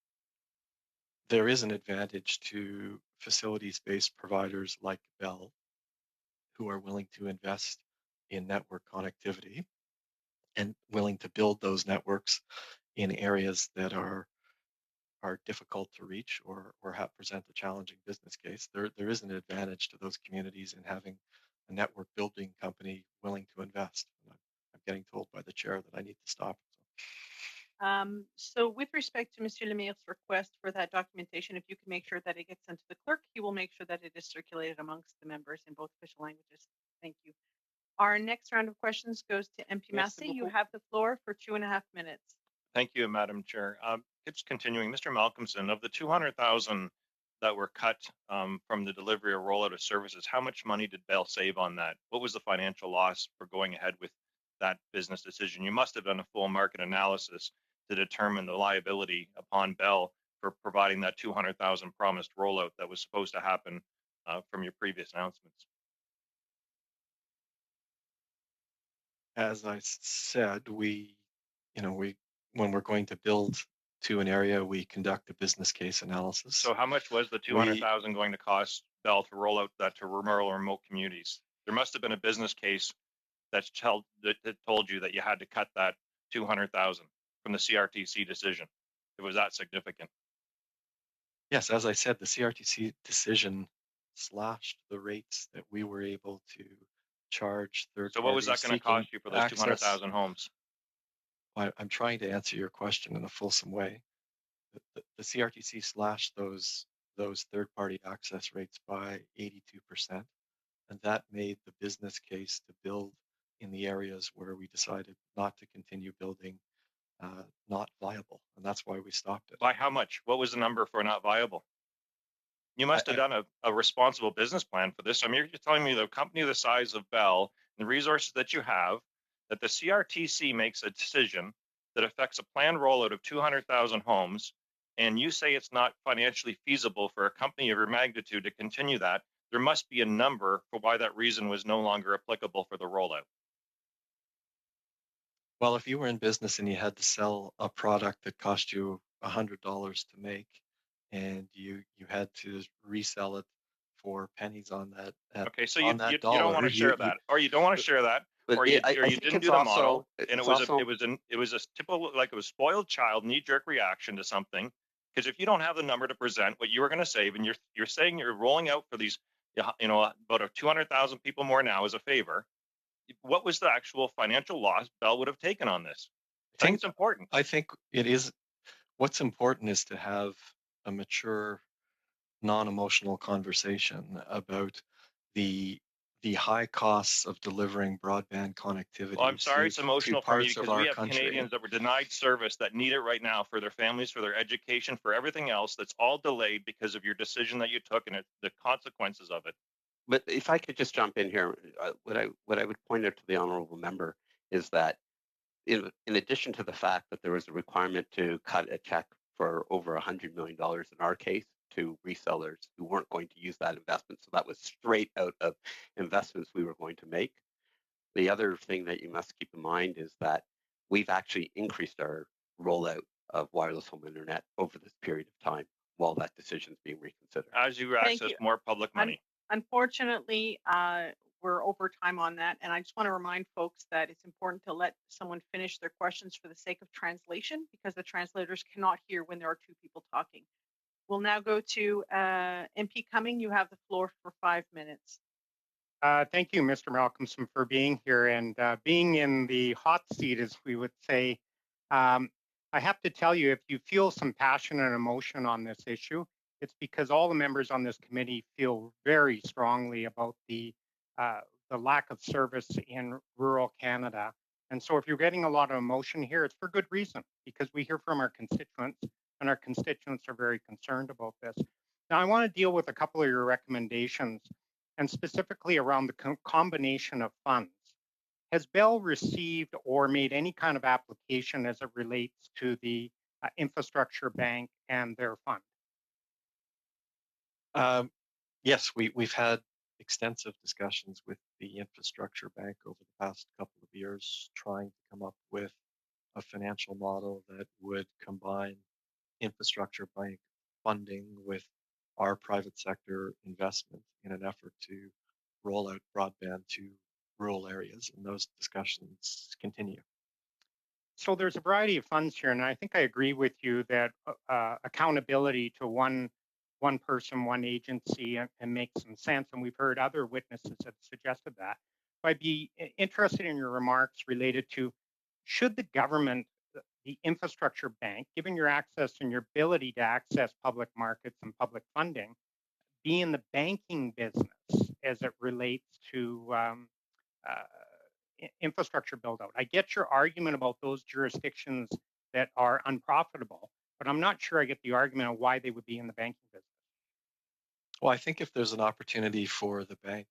there is an advantage to facilities-based providers like Bell who are willing to invest in network connectivity and willing to build those networks in areas that are difficult to reach or have present a challenging business case. There is an advantage to those communities in having a network building company willing to invest. I'm getting told by the chair that I need to stop. So with respect to Monsieur Lemire's request for that documentation, if you can make sure that it gets sent to the clerk, he will make sure that it is circulated amongst the members in both official languages. Thank you. Our next round of questions goes to MP Massey. You have the floor for 2.5 minutes. Thank you, Madam Chair. It's continuing. Mr. Malcolmson, of the 200,000 that were cut from the delivery or rollout of services, how much money did Bell save on that? What was the financial loss for going ahead with that business decision? You must have done a full market analysis to determine the liability upon Bell for providing that 200,000 promised rollout that was supposed to happen from your previous announcements. As I said, when we're going to build to an area, we conduct a business case analysis. So how much was the 200,000 going to cost Bell to roll out that to rural or remote communities? There must have been a business case that told you that you had to cut that 200,000 from the CRTC decision. It was that significant. Yes, as I said, the CRTC decision slashed the rates that we were able to charge third parties. So what was that going to cost you for those 200,000 homes? I'm trying to answer your question in a fulsome way. The CRTC slashed those third-party access rates by 82%, and that made the business case to build in the areas where we decided not to continue building not viable, and that's why we stopped it. By how much? What was the number for not viable? You must have done a responsible business plan for this. I mean, you're telling me the company the size of Bell, the resources that you have, that the CRTC makes a decision that affects a planned rollout of 200,000 homes, and you say it's not financially feasible for a company of your magnitude to continue that. There must be a number for why that reason was no longer applicable for the rollout. Well, if you were in business and you had to sell a product that cost you $100 to make, and you had to resell it for pennies on that. Okay, so you don't want to share that, or you don't want to share that, or you didn't do the model, and it was a typical, like it was spoiled child knee-jerk reaction to something. Because if you don't have the number to present what you were going to save, and you're saying you're rolling out for these, about 200,000 people more now as a favor, what was the actual financial loss Bell would have taken on this? I think it's important. I think it is. What's important is to have a mature, non-emotional conversation about the high costs of delivering broadband connectivity. Well, I'm sorry it's emotional for me because we have Canadians that were denied service that need it right now for their families, for their education, for everything else that's all delayed because of your decision that you took and the consequences of it. But if I could just jump in here, what I would point out to the honourable member is that in addition to the fact that there was a requirement to cut a check for over $100 million in our case to resellers who weren't going to use that investment, so that was straight out of investments we were going to make. The other thing that you must keep in mind is that we've actually increased our rollout of wireless home internet over this period of time while that decision is being reconsidered. As you access more public money. Unfortunately, we're over time on that, and I just want to remind folks that it's important to let someone finish their questions for the sake of translation, because the translators cannot hear when there are two people talking. We'll now go to MP Cumming. You have the floor for 5 minutes. Thank you, Mr. Malcolmson, for being here and being in the hot seat, as we would say. I have to tell you, if you feel some passion and emotion on this issue, it's because all the members on this committee feel very strongly about the lack of service in rural Canada. And so if you're getting a lot of emotion here, it's for good reason, because we hear from our constituents, and our constituents are very concerned about this. Now, I want to deal with a couple of your recommendations, and specifically around the combination of funds. Has Bell received or made any kind of application as it relates to the infrastructure bank and their fund? Yes, we've had extensive discussions with the infrastructure bank over the past couple of years, trying to come up with a financial model that would combine infrastructure bank funding with our private sector investment in an effort to roll out broadband to rural areas, and those discussions continue. So there's a variety of funds here, and I think I agree with you that accountability to one person, one agency, and makes some sense. And we've heard other witnesses have suggested that. I'd be interested in your remarks related to should the government, the infrastructure bank, given your access and your ability to access public markets and public funding, be in the banking business as it relates to infrastructure build out? I get your argument about those jurisdictions that are unprofitable, but I'm not sure I get the argument on why they would be in the banking business. Well, I think if there's an opportunity for the bank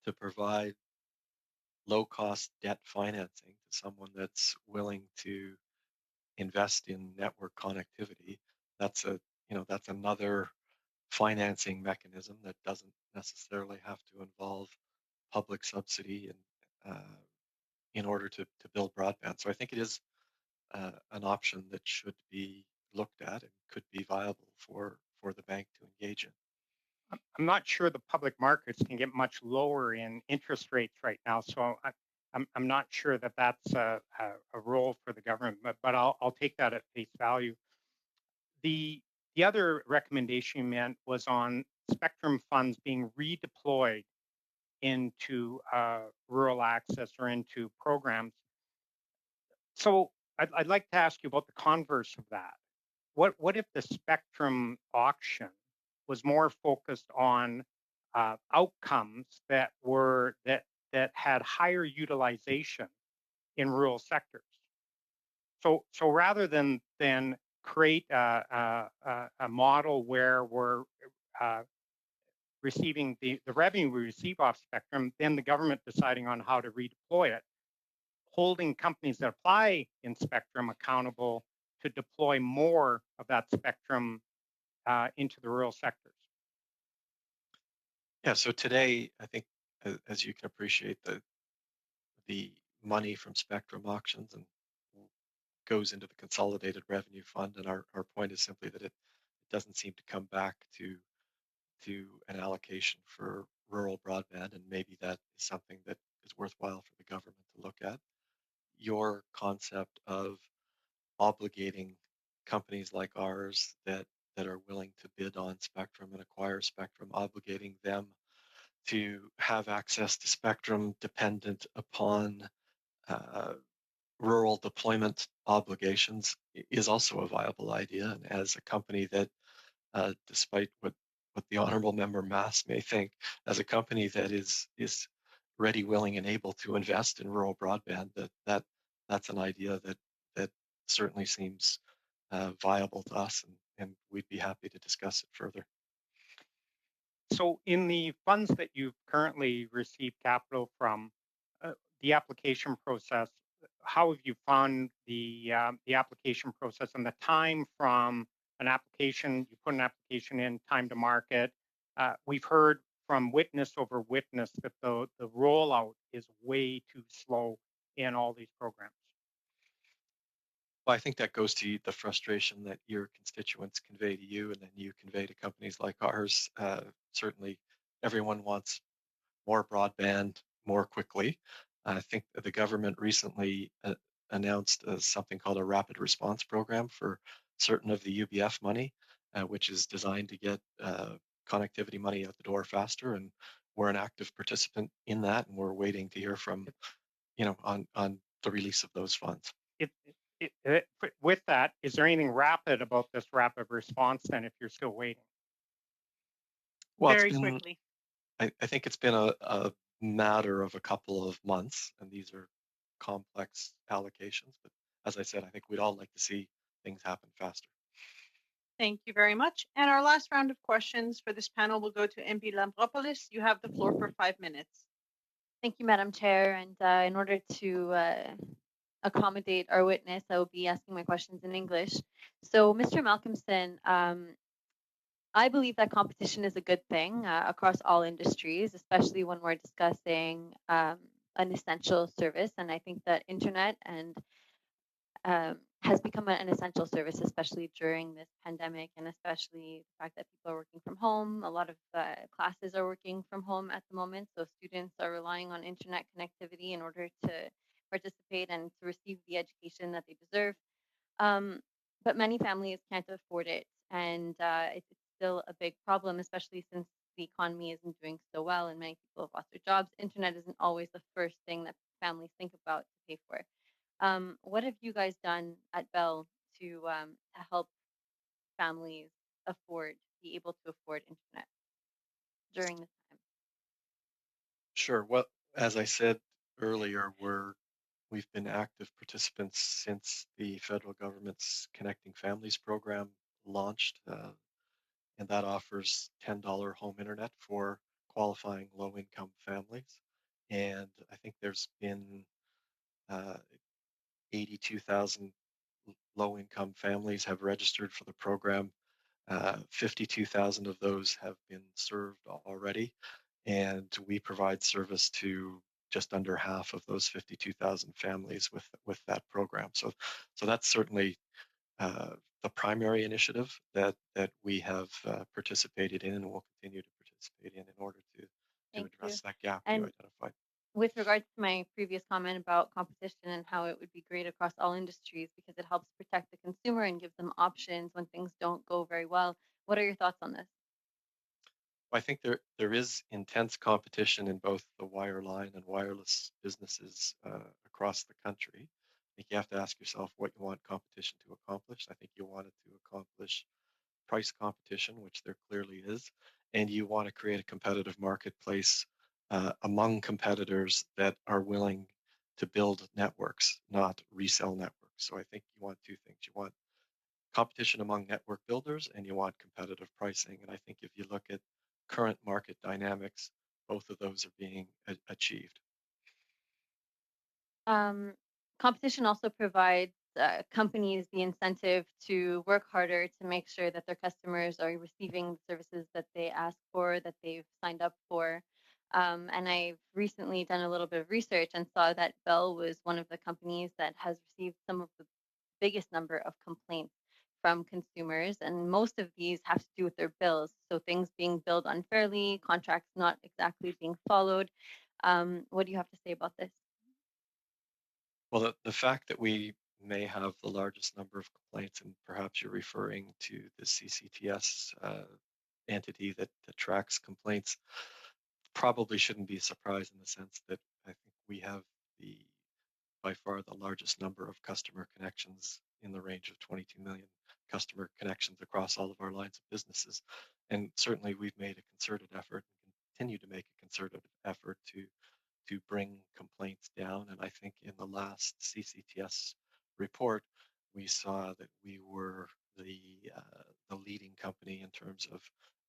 to provide low-cost debt financing to someone that's willing to invest in network connectivity, that's that's another financing mechanism that doesn't necessarily have to involve public subsidy and in order to build broadband. So I think it is an option that should be looked at and could be viable for the bank to engage in. I'm not sure the public markets can get much lower in interest rates right now, so I'm not sure that that's a role for the government, but I'll take that at face value. The other recommendation you meant was on spectrum funds being redeployed into rural access or into programs. So I'd like to ask you about the converse of that. What if the spectrum auction was more focused on outcomes that had higher utilization in rural sectors? So rather than create a model where we're receiving the revenue we receive off spectrum, then the government deciding on how to redeploy it, holding companies that apply in spectrum accountable to deploy more of that spectrum into the rural sectors. Yeah, so today, I think, as you can appreciate, the money from spectrum auctions and goes into the consolidated revenue fund, and our point is simply that it doesn't seem to come back to an allocation for rural broadband, and maybe that is something that is worthwhile for the government to look at. Your concept of obligating companies like ours that are willing to bid on spectrum and acquire spectrum, obligating them to have access to spectrum dependent upon rural deployment obligations is also a viable idea. And as a company that, despite what the honorable member Mass may think, as a company that is ready, willing, and able to invest in rural broadband, that's an idea that certainly seems viable to us, and we'd be happy to discuss it further. So in the funds that you've currently received capital from, the application process, how have you found the application process and the time from an application, you put an application in, time to market? We've heard from witness over witness that the rollout is way too slow in all these programs. Well, I think that goes to the frustration that your constituents convey to you and then you convey to companies like ours. Certainly, everyone wants more broadband more quickly. I think the government recently announced something called a rapid response program for certain of the UBF money, which is designed to get connectivity money out the door faster. And we're an active participant in that, and we're waiting to hear from, on the release of those funds. With that, is there anything rapid about this rapid response then if you're still waiting? Well, Very quickly. I think it's been a matter of a couple of months, and these are complex allocations. But as I said, I think we'd all like to see things happen faster. Thank you very much. And our last round of questions for this panel will go to MP Lambropoulos. You have the floor for 5 minutes. Thank you, Madam Chair. And in order to accommodate our witness, I will be asking my questions in English. So, Mr. Malcolmson, I believe that competition is a good thing across all industries, especially when we're discussing an essential service. And I think that internet and has become an essential service, especially during this pandemic, and especially the fact that people are working from home. A lot of classes are working from home at the moment, so students are relying on internet connectivity in order to participate and to receive the education that they deserve. Um, but many families can't afford it, and it's still a big problem, especially since the economy isn't doing so well and many people have lost their jobs. Internet isn't always the first thing that families think about to pay for. What have you guys done at Bell to help families be able to afford internet during this time? Sure. Well, as I said earlier, we've been active participants since the federal government's Connecting Families program launched, and that offers $10 home internet for qualifying low-income families. And I think there's been 82,000 low-income families have registered for the program. 52,000 of those have been served already, and we provide service to just under half of those 52,000 families with that program. So that's certainly the primary initiative that we have participated in and will continue to participate in order to Thank you. address that gap you And identified. with regards to my previous comment about competition and how it would be great across all industries because it helps protect the consumer and give them options when things don't go very well, what are your thoughts on this? I think there is intense competition in both the wireline and wireless businesses across the country. I think you have to ask yourself what you want competition to accomplish. I think you want it to accomplish price competition, which there clearly is, and you want to create a competitive marketplace among competitors that are willing to build networks, not resell networks. So I think you want two things. You want competition among network builders and you want competitive pricing. And I think if you look at current market dynamics, both of those are being achieved. Competition also provides companies the incentive to work harder to make sure that their customers are receiving the services that they ask for, that they've signed up for. And I've recently done a little bit of research and saw that Bell was one of the companies that has received some of the biggest number of complaints from consumers. And most of these have to do with their bills. So things being billed unfairly, contracts not exactly being followed. What do you have to say about this? Well, the fact that we may have the largest number of complaints, and perhaps you're referring to the CCTS entity that tracks complaints, probably shouldn't be a surprise in the sense that I think we have the by far the largest number of customer connections in the range of 22 million customer connections across all of our lines of businesses. And certainly we've made a concerted effort and continue to make a concerted effort to bring complaints down. And I think in the last CCTS report, we saw that we were the leading company in terms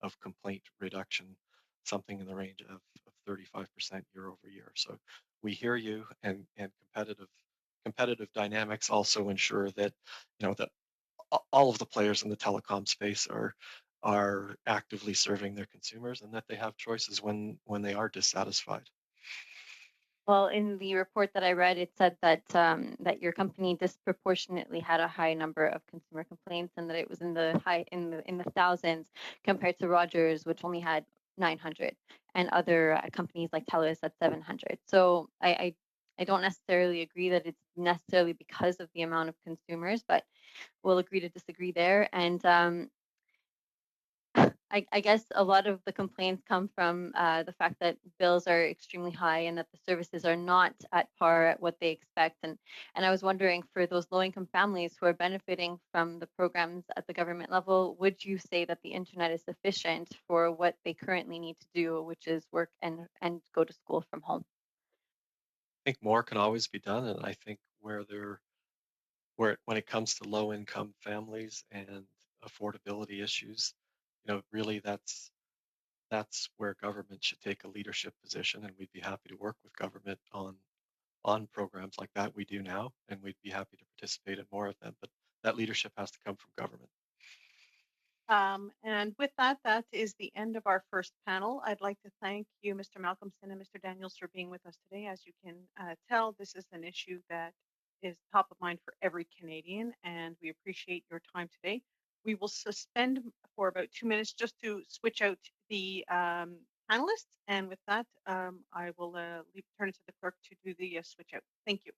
of complaint reduction, something in the range of 35% year over year. So we hear you, and competitive dynamics also ensure that that all of the players in the telecom space are actively serving their consumers and that they have choices when they are dissatisfied. Well, in the report that I read, it said that that your company disproportionately had a high number of consumer complaints, and that it was in the thousands compared to Rogers, which only had 900, and other companies like TELUS at 700. So I don't necessarily agree that it's necessarily because of the amount of consumers, but we'll agree to disagree there. And I guess a lot of the complaints come from the fact that bills are extremely high and that the services are not at par at what they expect. And I was wondering, for those low-income families who are benefiting from the programs at the government level, would you say that the internet is sufficient for what they currently need to do, which is work and go to school from home? I think more can always be done, and I think when it comes to low income families and affordability issues, really that's where government should take a leadership position, and we'd be happy to work with government on programs like that. We do now, and we'd be happy to participate in more of them, but that leadership has to come from government. And with that, that is the end of our first panel. I'd like to thank you, Mr. Malcolmson and Mr. Daniels, for being with us today. As you can tell, this is an issue that is top of mind for every Canadian, and we appreciate your time today. We will suspend for about 2 minutes just to switch out the panelists. And with that, I will turn it to the clerk to do the switch out. Thank you.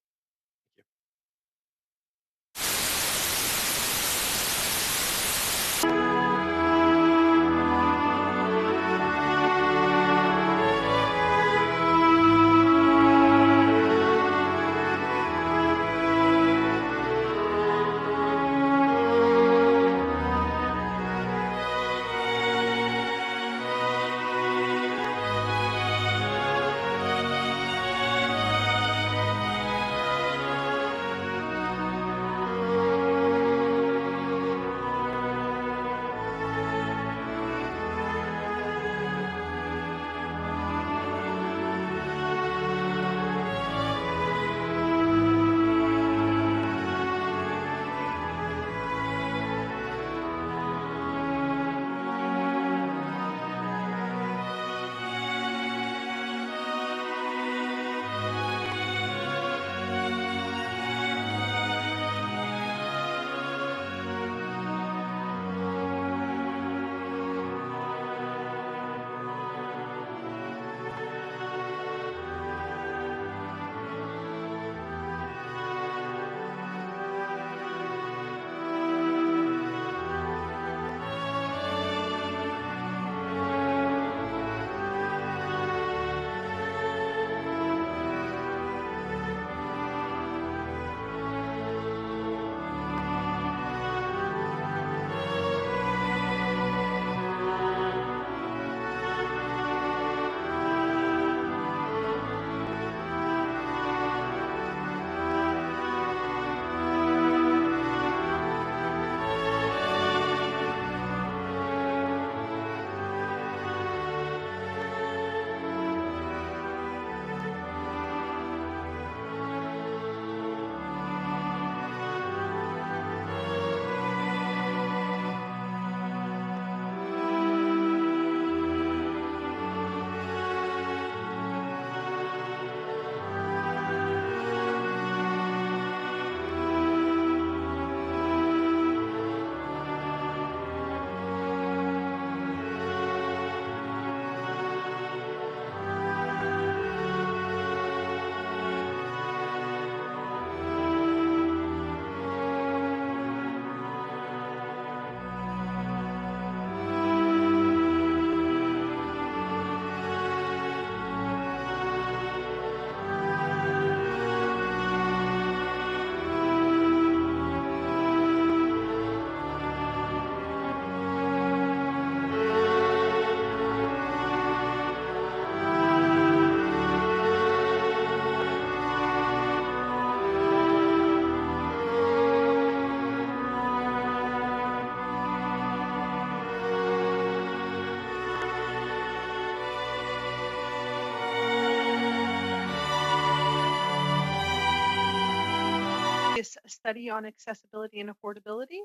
This study on accessibility and affordability.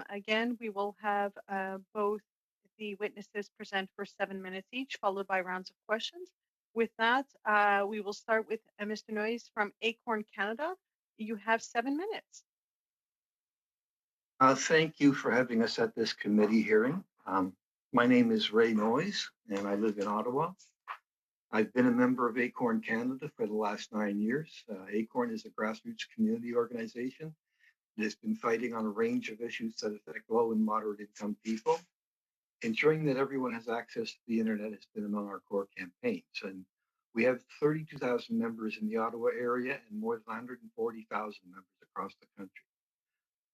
Again, we will have both the witnesses present for 7 minutes each, followed by rounds of questions. With that, we will start with Mr. Noyes from Acorn Canada. You have 7 minutes. Thank you for having us at this committee hearing. My name is Ray Noyes, and I live in Ottawa. I've been a member of Acorn Canada for the last 9 years. Acorn is a grassroots community organization that has been fighting on a range of issues that affect low and moderate income people. Ensuring that everyone has access to the internet has been among our core campaigns. And we have 32,000 members in the Ottawa area and more than 140,000 members across the country.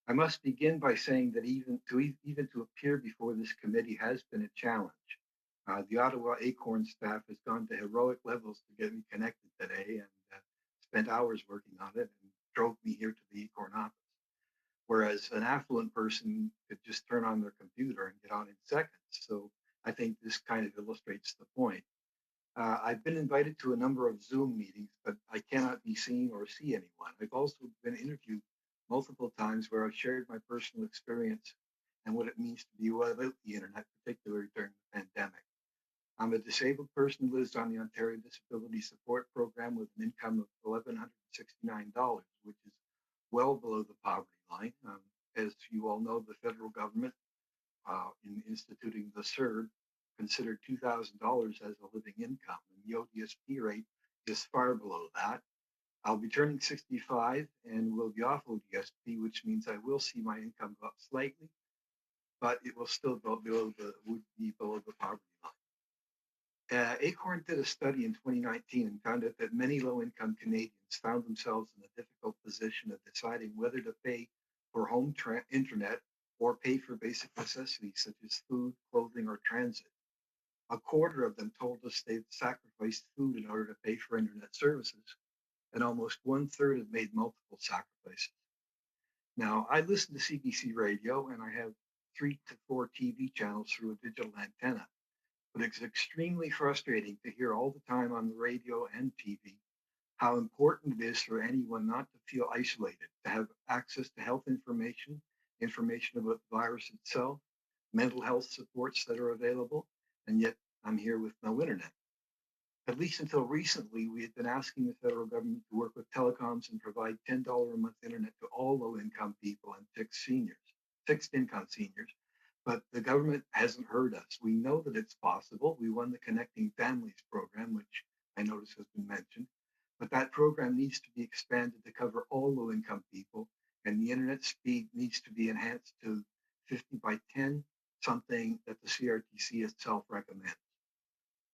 I must begin by saying that even to appear before this committee has been a challenge. The Ottawa Acorn staff has gone to heroic levels to get me connected today and spent hours working on it and drove me here to the Acorn office. Whereas an affluent person could just turn on their computer and get on in seconds. So I think this kind of illustrates the point. I've been invited to a number of Zoom meetings, but I cannot be seen or see anyone. I've also been interviewed multiple times where I've shared my personal experience and what it means to be without the internet, particularly during the pandemic. I'm a disabled person who lives on the Ontario Disability Support Program with an income of $1,169, which is well below the poverty line. As you all know, the federal government, in instituting the CERD, considered $2,000 as a living income, and the ODSP rate is far below that. I'll be turning 65 and will be off ODSP, which means I will see my income go up slightly, but it will still go below would be below the poverty line. ACORN did a study in 2019 and found out that many low-income Canadians found themselves in a difficult position of deciding whether to pay for home internet or pay for basic necessities such as food, clothing, or transit. A quarter of them told us they'd sacrificed food in order to pay for internet services, and almost 1/3 have made multiple sacrifices. Now, I listen to CBC radio and I have 3 to 4 TV channels through a digital antenna, but it's extremely frustrating to hear all the time on the radio and TV how important it is for anyone not to feel isolated, to have access to health information, information about the virus itself, mental health supports that are available, and yet I'm here with no internet. At least until recently, we had been asking the federal government to work with telecoms and provide $10 a month internet to all low-income people and fixed income seniors, but the government hasn't heard us. We know that it's possible. We won the Connecting Families program, which I notice has been mentioned, but that program needs to be expanded to cover all low-income people, and the internet speed needs to be enhanced to 50 by 10, something that the CRTC itself recommends.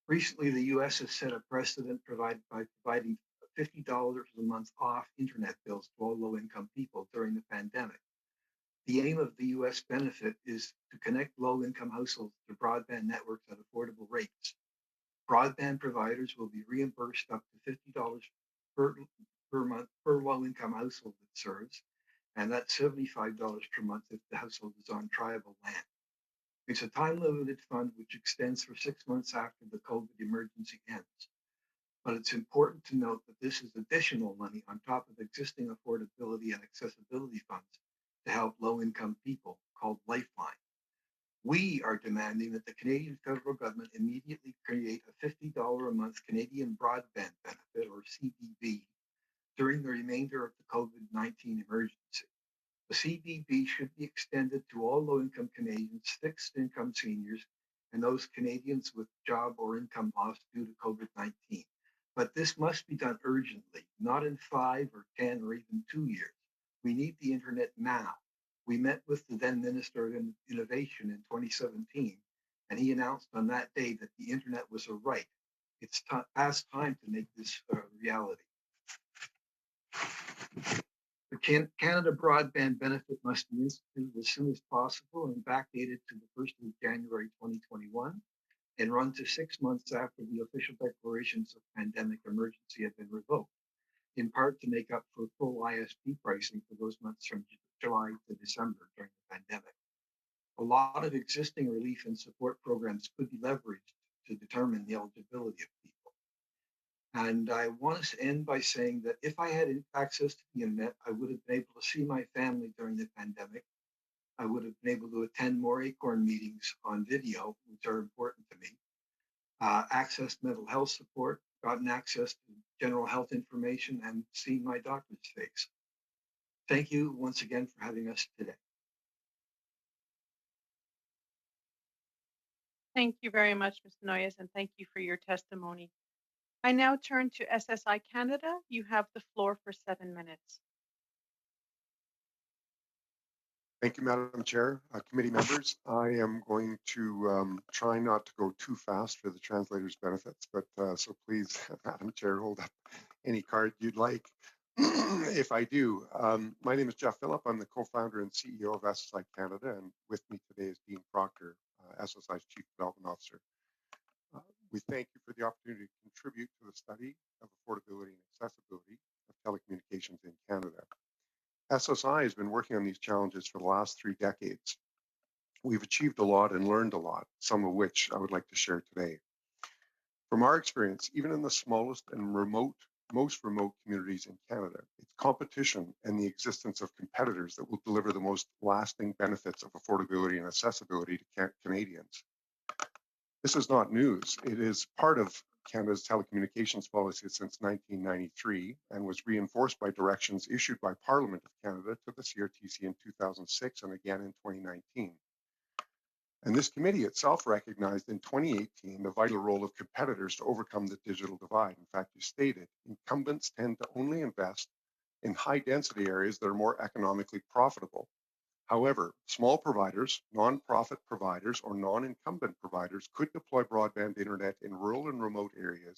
Recently, the U.S. has set a precedent by providing $50 a month off internet bills to all low-income people during the pandemic. The aim of the U.S. benefit is to connect low-income households to broadband networks at affordable rates. Broadband providers will be reimbursed up to $50 per month per low-income household it serves, and that's $75 per month if the household is on tribal land. It's a time-limited fund which extends for 6 months after the COVID emergency ends. But it's important to note that this is additional money on top of existing affordability and accessibility funds to help low-income people, called Lifeline. We are demanding that the Canadian federal government immediately create a $50 a month Canadian Broadband Benefit, or CBB, during the remainder of the COVID-19 emergency. The CBB should be extended to all low-income Canadians, fixed income seniors, and those Canadians with job or income loss due to COVID-19. But this must be done urgently, not in 5 or 10 or even 2 years. We need the internet now. We met with the then Minister of Innovation in 2017, and he announced on that day that the internet was a right. It's past time to make this a reality. The Canada Broadband Benefit must be instituted as soon as possible and backdated to the 1st of January 2021 and run to 6 months after the official declarations of pandemic emergency have been revoked, in part to make up for full ISP pricing for those months from July to December during the pandemic. A lot of existing relief and support programs could be leveraged to determine the eligibility of people. And I want to end by saying that if I had access to the internet, I would have been able to see my family during the pandemic. I would have been able to attend more ACORN meetings on video, which are important to me, access mental health support, gotten access to general health information, and seen my doctor's face. Thank you once again for having us today. Thank you very much, Mr. Noyes, and thank you for your testimony. I now turn to SSI Canada. You have the floor for 7 minutes. Thank you, Madam Chair. Committee members, I am going to try not to go too fast for the translator's benefits, but so please, Madam Chair, hold up any card you'd like. If I do, my name is Jeff Phillip. I'm the co-founder and CEO of SSI Canada, and with me today is Dean Proctor, SSI's Chief Development Officer. We thank you for the opportunity to contribute to the study of affordability and accessibility of telecommunications in Canada. SSI has been working on these challenges for the last 3 decades. We've achieved a lot and learned a lot, some of which I would like to share today. From our experience, even in the smallest and remote most remote communities in Canada. It's competition and the existence of competitors that will deliver the most lasting benefits of affordability and accessibility to Canadians. This is not news. It is part of Canada's telecommunications policy since 1993 and was reinforced by directions issued by Parliament of Canada to the CRTC in 2006 and again in 2019. And this committee itself recognized in 2018 the vital role of competitors to overcome the digital divide. In fact, you stated incumbents tend to only invest in high density areas that are more economically profitable. However, small providers, non-profit providers, or non-incumbent providers could deploy broadband internet in rural and remote areas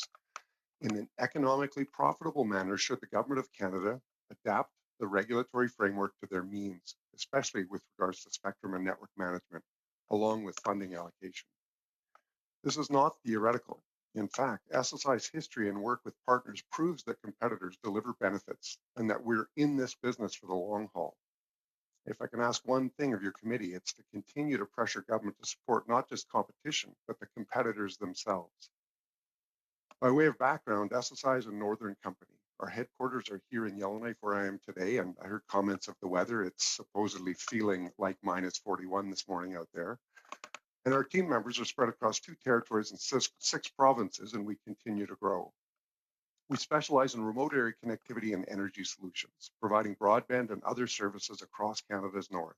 in an economically profitable manner should the Government of Canada adapt the regulatory framework to their means, especially with regards to spectrum and network management, along with funding allocation. This is not theoretical. In fact, SSI's history and work with partners proves that competitors deliver benefits and that we're in this business for the long haul. If I can ask one thing of your committee, it's to continue to pressure government to support not just competition, but the competitors themselves. By way of background, SSI is a northern company. Our headquarters are here in Yellowknife, where I am today, and I heard comments of the weather. It's supposedly feeling like minus 41 this morning out there. And our team members are spread across 2 territories and 6 provinces, and we continue to grow. We specialize in remote area connectivity and energy solutions, providing broadband and other services across Canada's north.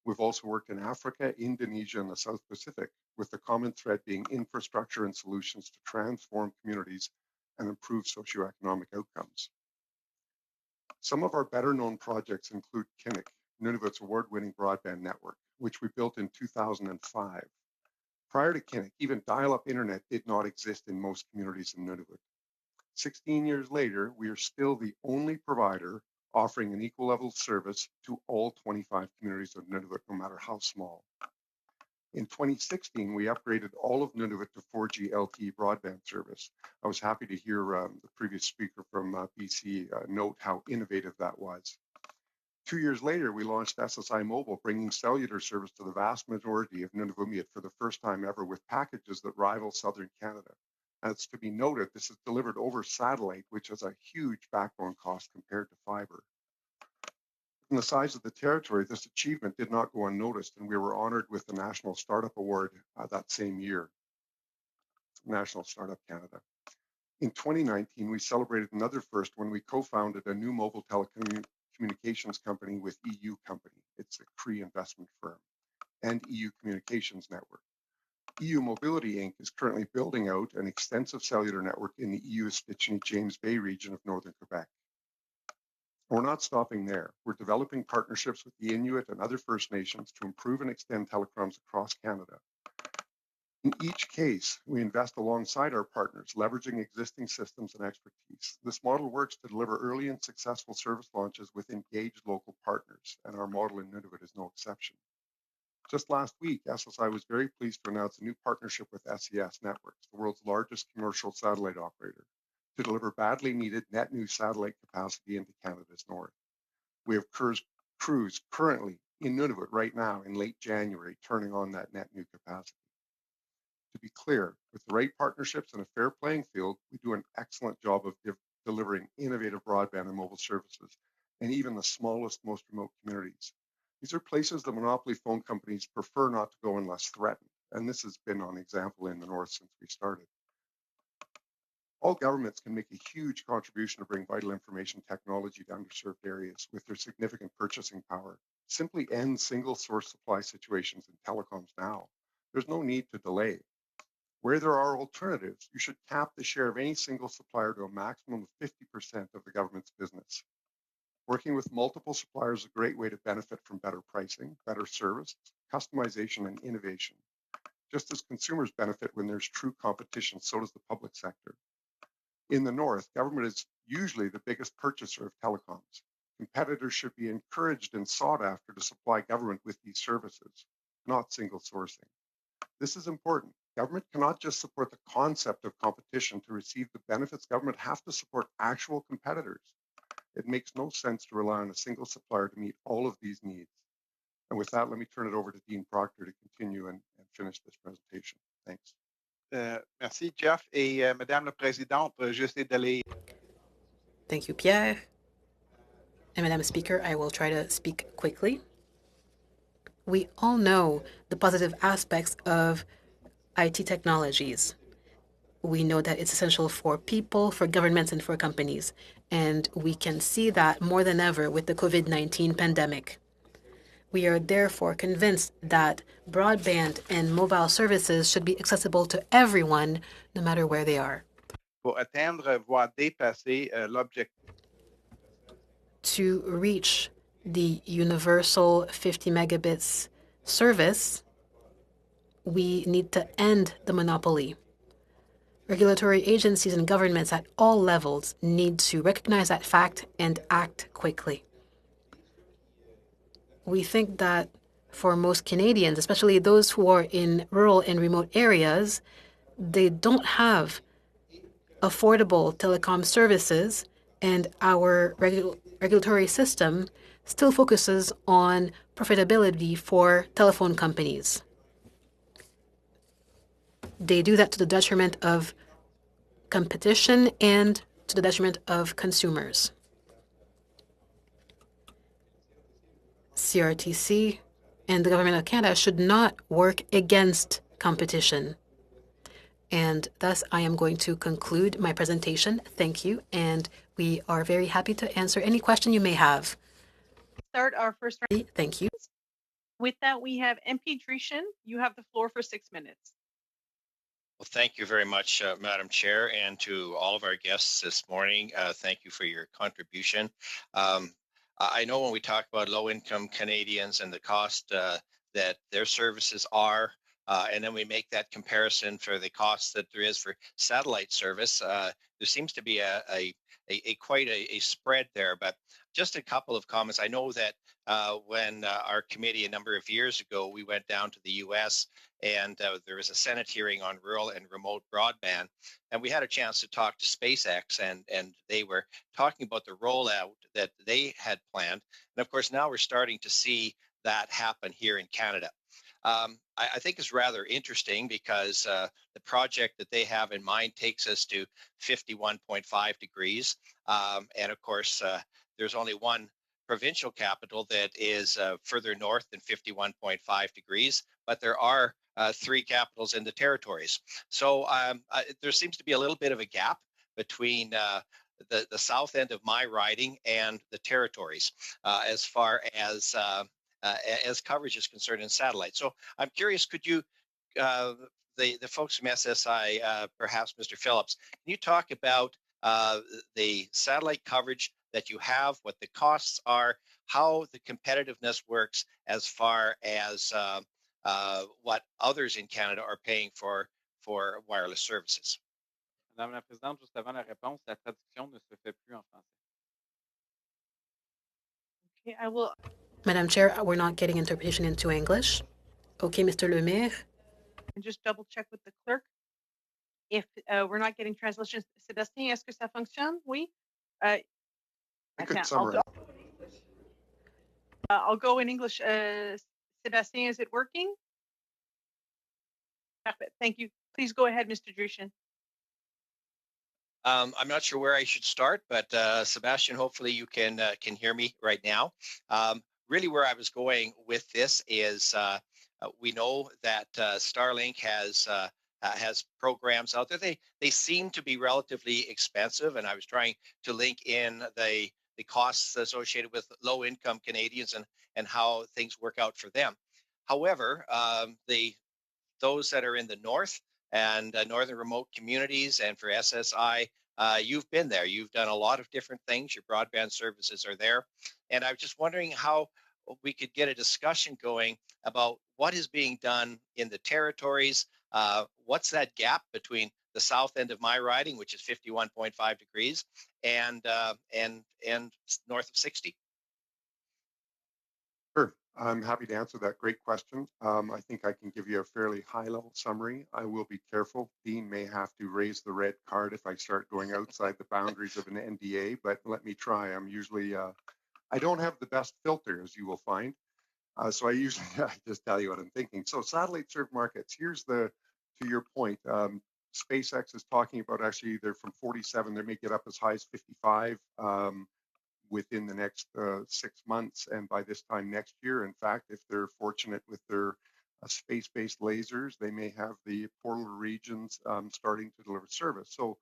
We've also worked in Africa, Indonesia, and the South Pacific, with the common thread being infrastructure and solutions to transform communities and improve socioeconomic outcomes. Some of our better known projects include Kinnick, Nunavut's award-winning broadband network, which we built in 2005. Prior to Kinnick, even dial-up internet did not exist in most communities in Nunavut. 16 years later, we are still the only provider offering an equal level of service to all 25 communities of Nunavut, no matter how small. In 2016, we upgraded all of Nunavut to 4G LTE broadband service. I was happy to hear the previous speaker from BC note how innovative that was. 2 years later, we launched SSI Mobile, bringing cellular service to the vast majority of Nunavummiut for the first time ever with packages that rival Southern Canada. And it's to be noted, this is delivered over satellite, which has a huge backbone cost compared to fiber. Given the size of the territory, this achievement did not go unnoticed, and we were honored with the National Startup Award that same year, National Startup Canada. In 2019, we celebrated another first when we co-founded a new mobile telecommunications company with EU Company. It's a Cree investment firm, and EU Communications Network. EU Mobility Inc. is currently building out an extensive cellular network in the EU Stitchny-James Bay region of northern Quebec. We're not stopping there. We're developing partnerships with the Inuit and other First Nations to improve and extend telecoms across Canada. In each case, we invest alongside our partners, leveraging existing systems and expertise. This model works to deliver early and successful service launches with engaged local partners, and our model in Nunavut is no exception. Just last week, SSI was very pleased to announce a new partnership with SES Networks, the world's largest commercial satellite operator, to deliver badly needed net new satellite capacity into Canada's north. We have crews currently in Nunavut right now in late January turning on that net new capacity. To be clear, with the right partnerships and a fair playing field, we do an excellent job of delivering innovative broadband and mobile services, and even the smallest, most remote communities. These are places that monopoly phone companies prefer not to go unless threatened, and this has been an example in the north since we started. All governments can make a huge contribution to bring vital information technology to underserved areas with their significant purchasing power. Simply end single source supply situations in telecoms now. There's no need to delay. Where there are alternatives, you should cap the share of any single supplier to a maximum of 50% of the government's business. Working with multiple suppliers is a great way to benefit from better pricing, better service, customization, and innovation. Just as consumers benefit when there's true competition, so does the public sector. In the north, government is usually the biggest purchaser of telecoms. Competitors should be encouraged and sought after to supply government with these services, not single sourcing. This is important. Government cannot just support the concept of competition to receive the benefits. Government have to support actual competitors. It makes no sense to rely on a single supplier to meet all of these needs. And with that, let me turn it over to Dean Proctor to continue and finish this presentation. Thanks. Merci, Jeff. Et Madame la Présidente, juste d'aller. Thank you, Pierre. And Madam Speaker, I will try to speak quickly. We all know the positive aspects of IT technologies. We know that it's essential for people, for governments, and for companies. And we can see that more than ever with the COVID-19 pandemic. We are therefore convinced that broadband and mobile services should be accessible to everyone, no matter where they are. Pour atteindre, voire dépasser l'objectif. To reach the universal 50 megabits service, we need to end the monopoly. Regulatory agencies and governments at all levels need to recognize that fact and act quickly. We think that for most Canadians, especially those who are in rural and remote areas, they don't have affordable telecom services, and our regulatory system still focuses on profitability for telephone companies. They do that to the detriment of competition and to the detriment of consumers. CRTC and the Government of Canada should not work against competition. And thus, I am going to conclude my presentation. Thank you, and we are very happy to answer any question you may have. Start our first round. Thank you. With that, we have MP Dreeshen. You have the floor for 6 minutes. Well, thank you very much, Madam Chair, and to all of our guests this morning. Thank you for your contribution. I know when we talk about low-income Canadians and the cost that their services are, and then we make that comparison for the cost that there is for satellite service, there seems to be quite a spread there. But just a couple of comments. I know that when our committee a number of years ago, we went down to the U.S. and there was a Senate hearing on rural and remote broadband, and we had a chance to talk to SpaceX, and they were talking about the rollout that they had planned. And of course, now we're starting to see that happen here in Canada. I think it's rather interesting because the project that they have in mind takes us to 51.5 degrees. And of course, there's only one provincial capital that is further north than 51.5 degrees, but there are 3 capitals in the territories. So there seems to be a little bit of a gap between the south end of my riding and the territories as far as coverage is concerned in satellite. So I'm curious, could you, the folks from SSI, perhaps Mr. Phillips, can you talk about the satellite coverage that you have, what the costs are, how the competitiveness works as far as what others in Canada are paying for wireless services? Madame la Présidente, juste avant la réponse, la traduction ne se fait plus en français. Okay, I will. Madam Chair, we're not getting interpretation into English. Okay, Mr. Lemire. And just double check with the clerk if we're not getting translation. Sébastien, est-ce que ça fonctionne? Oui. I could summarize. I'll go in English. Sébastien, is it working? Perfect. Thank you. Please go ahead, Mr. Dreeshen. I'm not sure where I should start, but Sebastian, hopefully you can hear me right now. Really, where I was going with this is we know that Starlink has programs out there. They seem to be relatively expensive, and I was trying to link in the costs associated with low-income Canadians and how things work out for them. However, those that are in the north and northern remote communities, and for SSI, you've been there. You've done a lot of different things. Your broadband services are there. And I was just wondering how we could get a discussion going about what is being done in the territories. What's that gap between the south end of my riding, which is 51.5 degrees, and north of 60? Sure. I'm happy to answer that. Great question. I think I can give you a fairly high-level summary. I will be careful. Dean may have to raise the red card if I start going outside the boundaries of an NDA, but let me try. I'm usually, I don't have the best filter, as you will find. So I usually I just tell you what I'm thinking. So satellite served markets, here's to your point, SpaceX is talking about actually they're from 47, they may get up as high as 55 within the next 6 months, and by this time next year, in fact, if they're fortunate with their space-based lasers, they may have the polar regions starting to deliver service. So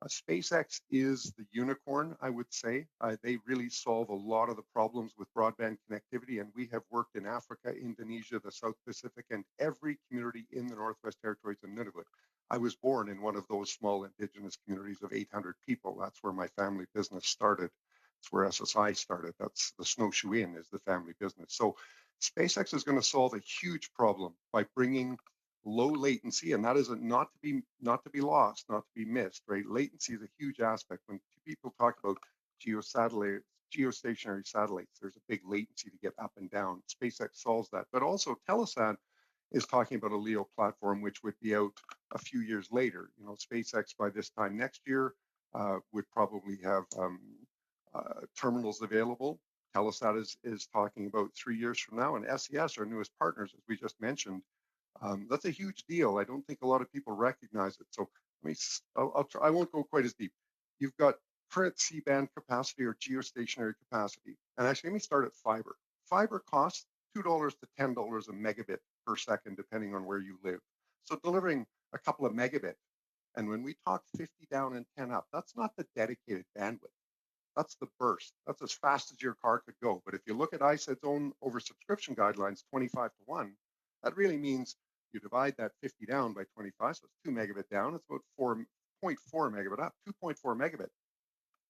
SpaceX is the unicorn, I would say. They really solve a lot of the problems with broadband connectivity, and we have worked in Africa, Indonesia, the South Pacific, and every community in the Northwest Territories and Nunavut. I was born in one of those small Indigenous communities of 800 people. That's where my family business started. That's where SSI started. That's the Snowshoe Inn is the family business. So SpaceX is going to solve a huge problem by bringing low latency, and that is not to be lost, not to be missed, right? Latency is a huge aspect. When people talk about geostationary satellites, there's a big latency to get up and down. SpaceX solves that, but also Telesat is talking about a LEO platform, which would be out a few years later. You know, SpaceX by this time next year would probably have terminals available. Telesat is talking about 3 years from now, and SES, our newest partners, as we just mentioned, that's a huge deal. I don't think a lot of people recognize it. So I won't go quite as deep. You've got current C-band capacity or geostationary capacity. And actually, let me start at fiber. Fiber costs $2 to $10 a megabit per second, depending on where you live. So delivering a couple of megabit. And when we talk 50 down and 10 up, that's not the dedicated bandwidth. That's the burst. That's as fast as your car could go. But if you look at ISED's own oversubscription guidelines, 25 to 1, that really means you divide that 50 down by 25, so it's 2 megabit down. It's about 4.4 megabit up, 2.4 megabit.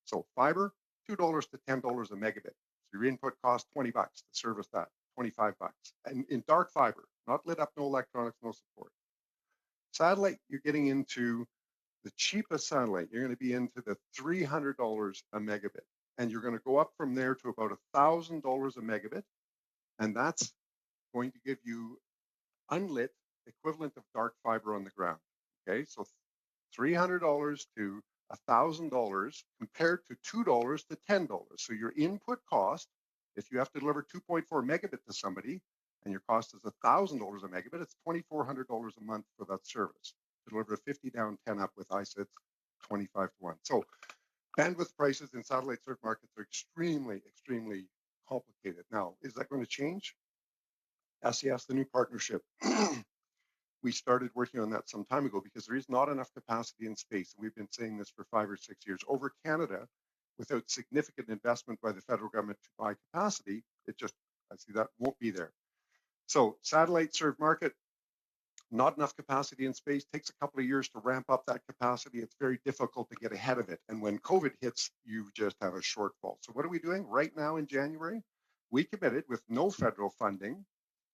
So fiber, $2 to $10 a megabit. So your input costs 20 bucks to service that, 25 bucks. And in dark fiber, not lit up, no electronics, no support. Satellite, you're getting into the cheapest satellite. You're going to be into the $300 a megabit. And you're going to go up from there to about $1,000 a megabit. And that's going to give you unlit equivalent of dark fiber on the ground. Okay, so $300 to $1,000 compared to $2 to $10. So your input cost, if you have to deliver 2.4 megabit to somebody, and your cost is $1,000 a megabit, it's $2,400 a month for that service. To deliver a 50 down, 10 up with ISIDs, 25 to 1. So bandwidth prices in satellite served markets are extremely, extremely complicated. Now, is that going to change? SES, the new partnership. We started working on that some time ago because there is not enough capacity in space. And we've been saying this for 5 or 6 years. Over Canada, without significant investment by the federal government to buy capacity, I see that won't be there. So satellite served market, not enough capacity in space, takes a couple of years to ramp up that capacity. It's very difficult to get ahead of it. And when COVID hits, you just have a shortfall. So what are we doing right now in January? We committed with no federal funding,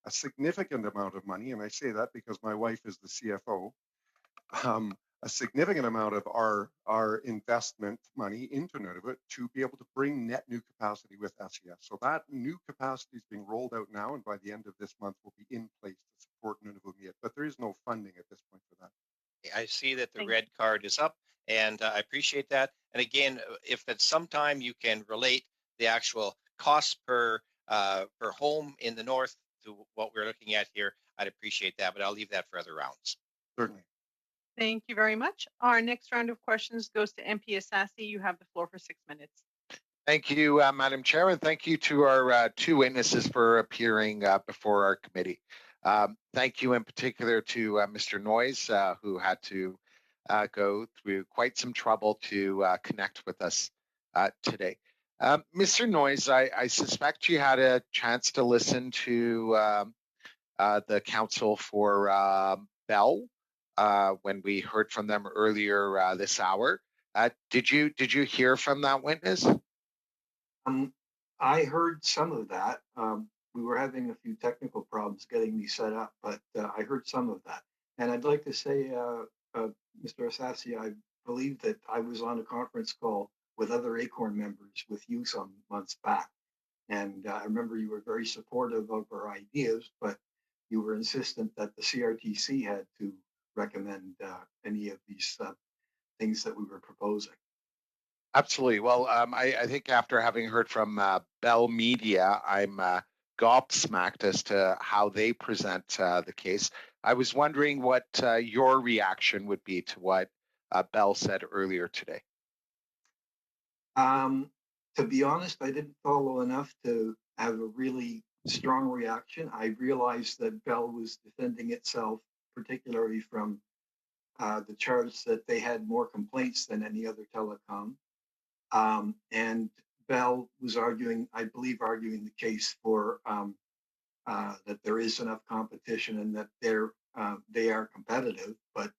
a significant amount of money, and I say that because my wife is the CFO, a significant amount of our investment money into Nunavut to be able to bring net new capacity with SES. So that new capacity is being rolled out now, and by the end of this month will be in place to support Nunavut Meet. But there is no funding at this point for that. I see that the red card is up, and I appreciate that. And again, if at some time you can relate the actual cost per home in the north to what we're looking at here, I'd appreciate that, but I'll leave that for other rounds. Certainly. Thank you very much. Our next round of questions goes to MP Assassi. You have the floor for 6 minutes. Thank you, Madam Chair, and thank you to our two witnesses for appearing before our committee. Thank you in particular to Mr. Noyes, who had to go through quite some trouble to connect with us today. Mr. Noyes, I suspect you had a chance to listen to the counsel for Bell when we heard from them earlier this hour. Did you hear from that witness? I heard some of that. We were having a few technical problems getting me set up, but I heard some of that. And I'd like to say, Mr. Assassi, I believe that I was on a conference call with other ACORN members with you some months back. And I remember you were very supportive of our ideas, but you were insistent that the CRTC had to recommend any of these things that we were proposing. Absolutely. Well, I think after having heard from Bell Media, I'm gobsmacked as to how they present the case. I was wondering what your reaction would be to what Bell said earlier today. To be honest, I didn't follow enough to have a really strong reaction. I realized that Bell was defending itself, particularly from the charge that they had more complaints than any other telecom. And Bell was arguing, I believe, arguing the case for that there is enough competition and that they are competitive. But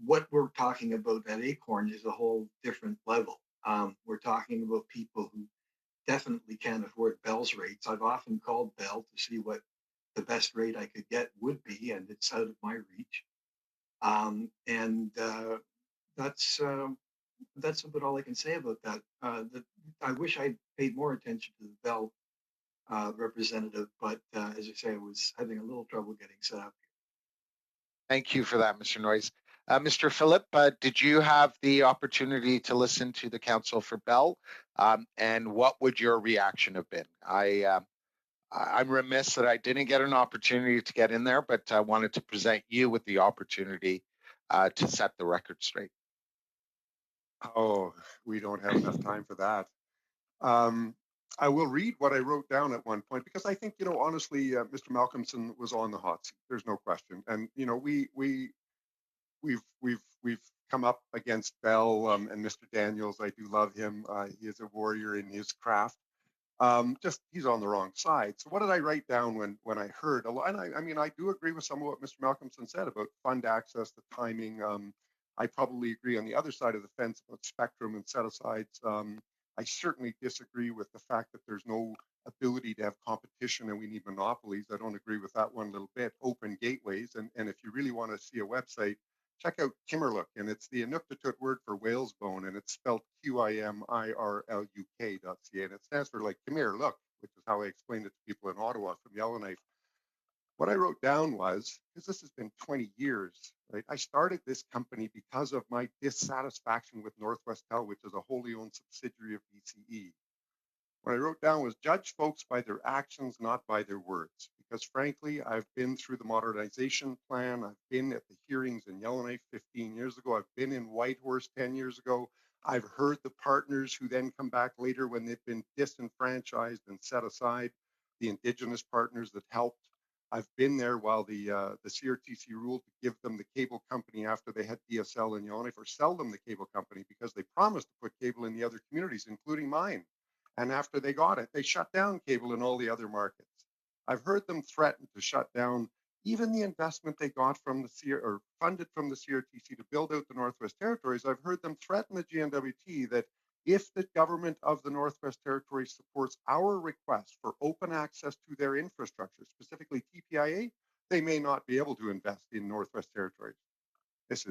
what we're talking about at Acorn is a whole different level. We're talking about people who definitely can't afford Bell's rates. I've often called Bell to see what the best rate I could get would be, and it's out of my reach. That's about all I can say about that. I wish I paid more attention to the Bell representative, but as I say, I was having a little trouble getting set up. Thank you for that, Mr. Noyes. Mr. Phillip, did you have the opportunity to listen to the counsel for Bell? And what would your reaction have been? I'm remiss that I didn't get an opportunity to get in there, but I wanted to present you with the opportunity to set the record straight. Oh, we don't have enough time for that. I will read what I wrote down at one point because I think, honestly, Mr. Malcolmson was on the hot seat. There's no question. And, we've come up against Bell and Mr. Daniels. I do love him. He is a warrior in his craft. Just he's on the wrong side. So what did I write down when I heard a lot? And I do agree with some of what Mr. Malcolmson said about fund access, the timing. I probably agree on the other side of the fence about spectrum and set-asides. I certainly disagree with the fact that there's no ability to have competition and we need monopolies. I don't agree with that one little bit. Open gateways. And if you really want to see a website, check out Kimmerluk, and it's the Inuktitut word for whale's bone, and it's spelled QIMIRLUK.ca, and it stands for like, come here, look, which is how I explained it to people in Ottawa from Yellowknife. What I wrote down was, because this has been 20 years, right? I started this company because of my dissatisfaction with Northwestel, which is a wholly owned subsidiary of BCE. What I wrote down was judge folks by their actions, not by their words. Because frankly, I've been through the modernization plan. I've been at the hearings in Yellowknife 15 years ago. I've been in Whitehorse 10 years ago. I've heard the partners who then come back later when they've been disenfranchised and set aside, the Indigenous partners that helped. I've been there while the CRTC ruled to give them the cable company after they had DSL in Yellowknife, or sell them the cable company because they promised to put cable in the other communities, including mine. And after they got it, they shut down cable in all the other markets. I've heard them threaten to shut down even the investment they got from or funded from the CRTC to build out the Northwest Territories. I've heard them threaten the GNWT that if the government of the Northwest Territories supports our request for open access to their infrastructure, specifically TPIA, they may not be able to invest in Northwest Territories. It's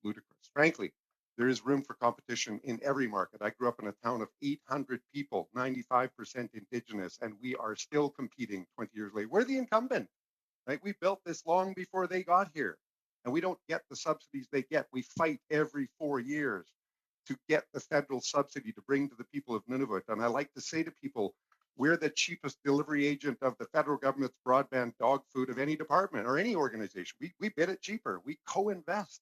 ludicrous. Frankly, there is room for competition in every market. I grew up in a town of 800 people, 95% Indigenous, and we are still competing 20 years later. We're the incumbent, right? We built this long before they got here, and we don't get the subsidies they get. We fight every 4 years to get the federal subsidy to bring to the people of Nunavut. And I like to say to people, we're the cheapest delivery agent of the federal government's broadband dog food of any department or any organization. We bid it cheaper. We co-invest.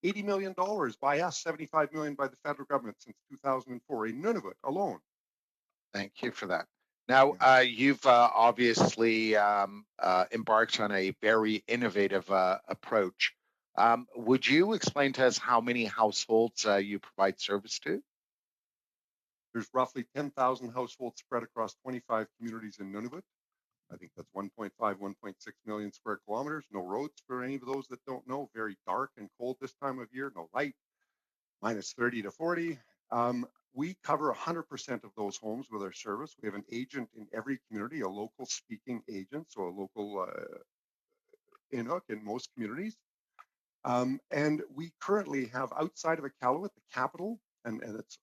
$80 million by us, $75 million by the federal government since 2004 in Nunavut alone. Thank you for that. Now, you've obviously embarked on a very innovative approach. Would you explain to us how many households you provide service to? There's roughly 10,000 households spread across 25 communities in Nunavut. I think that's 1.5, 1.6 million square kilometers. No roads for any of those that don't know. Very dark and cold this time of year. No light. Minus 30 to 40. We cover 100% of those homes with our service. We have an agent in every community, a local speaking agent, so a local Inuk in most communities. And we currently have outside of Iqaluit, the capital, and it's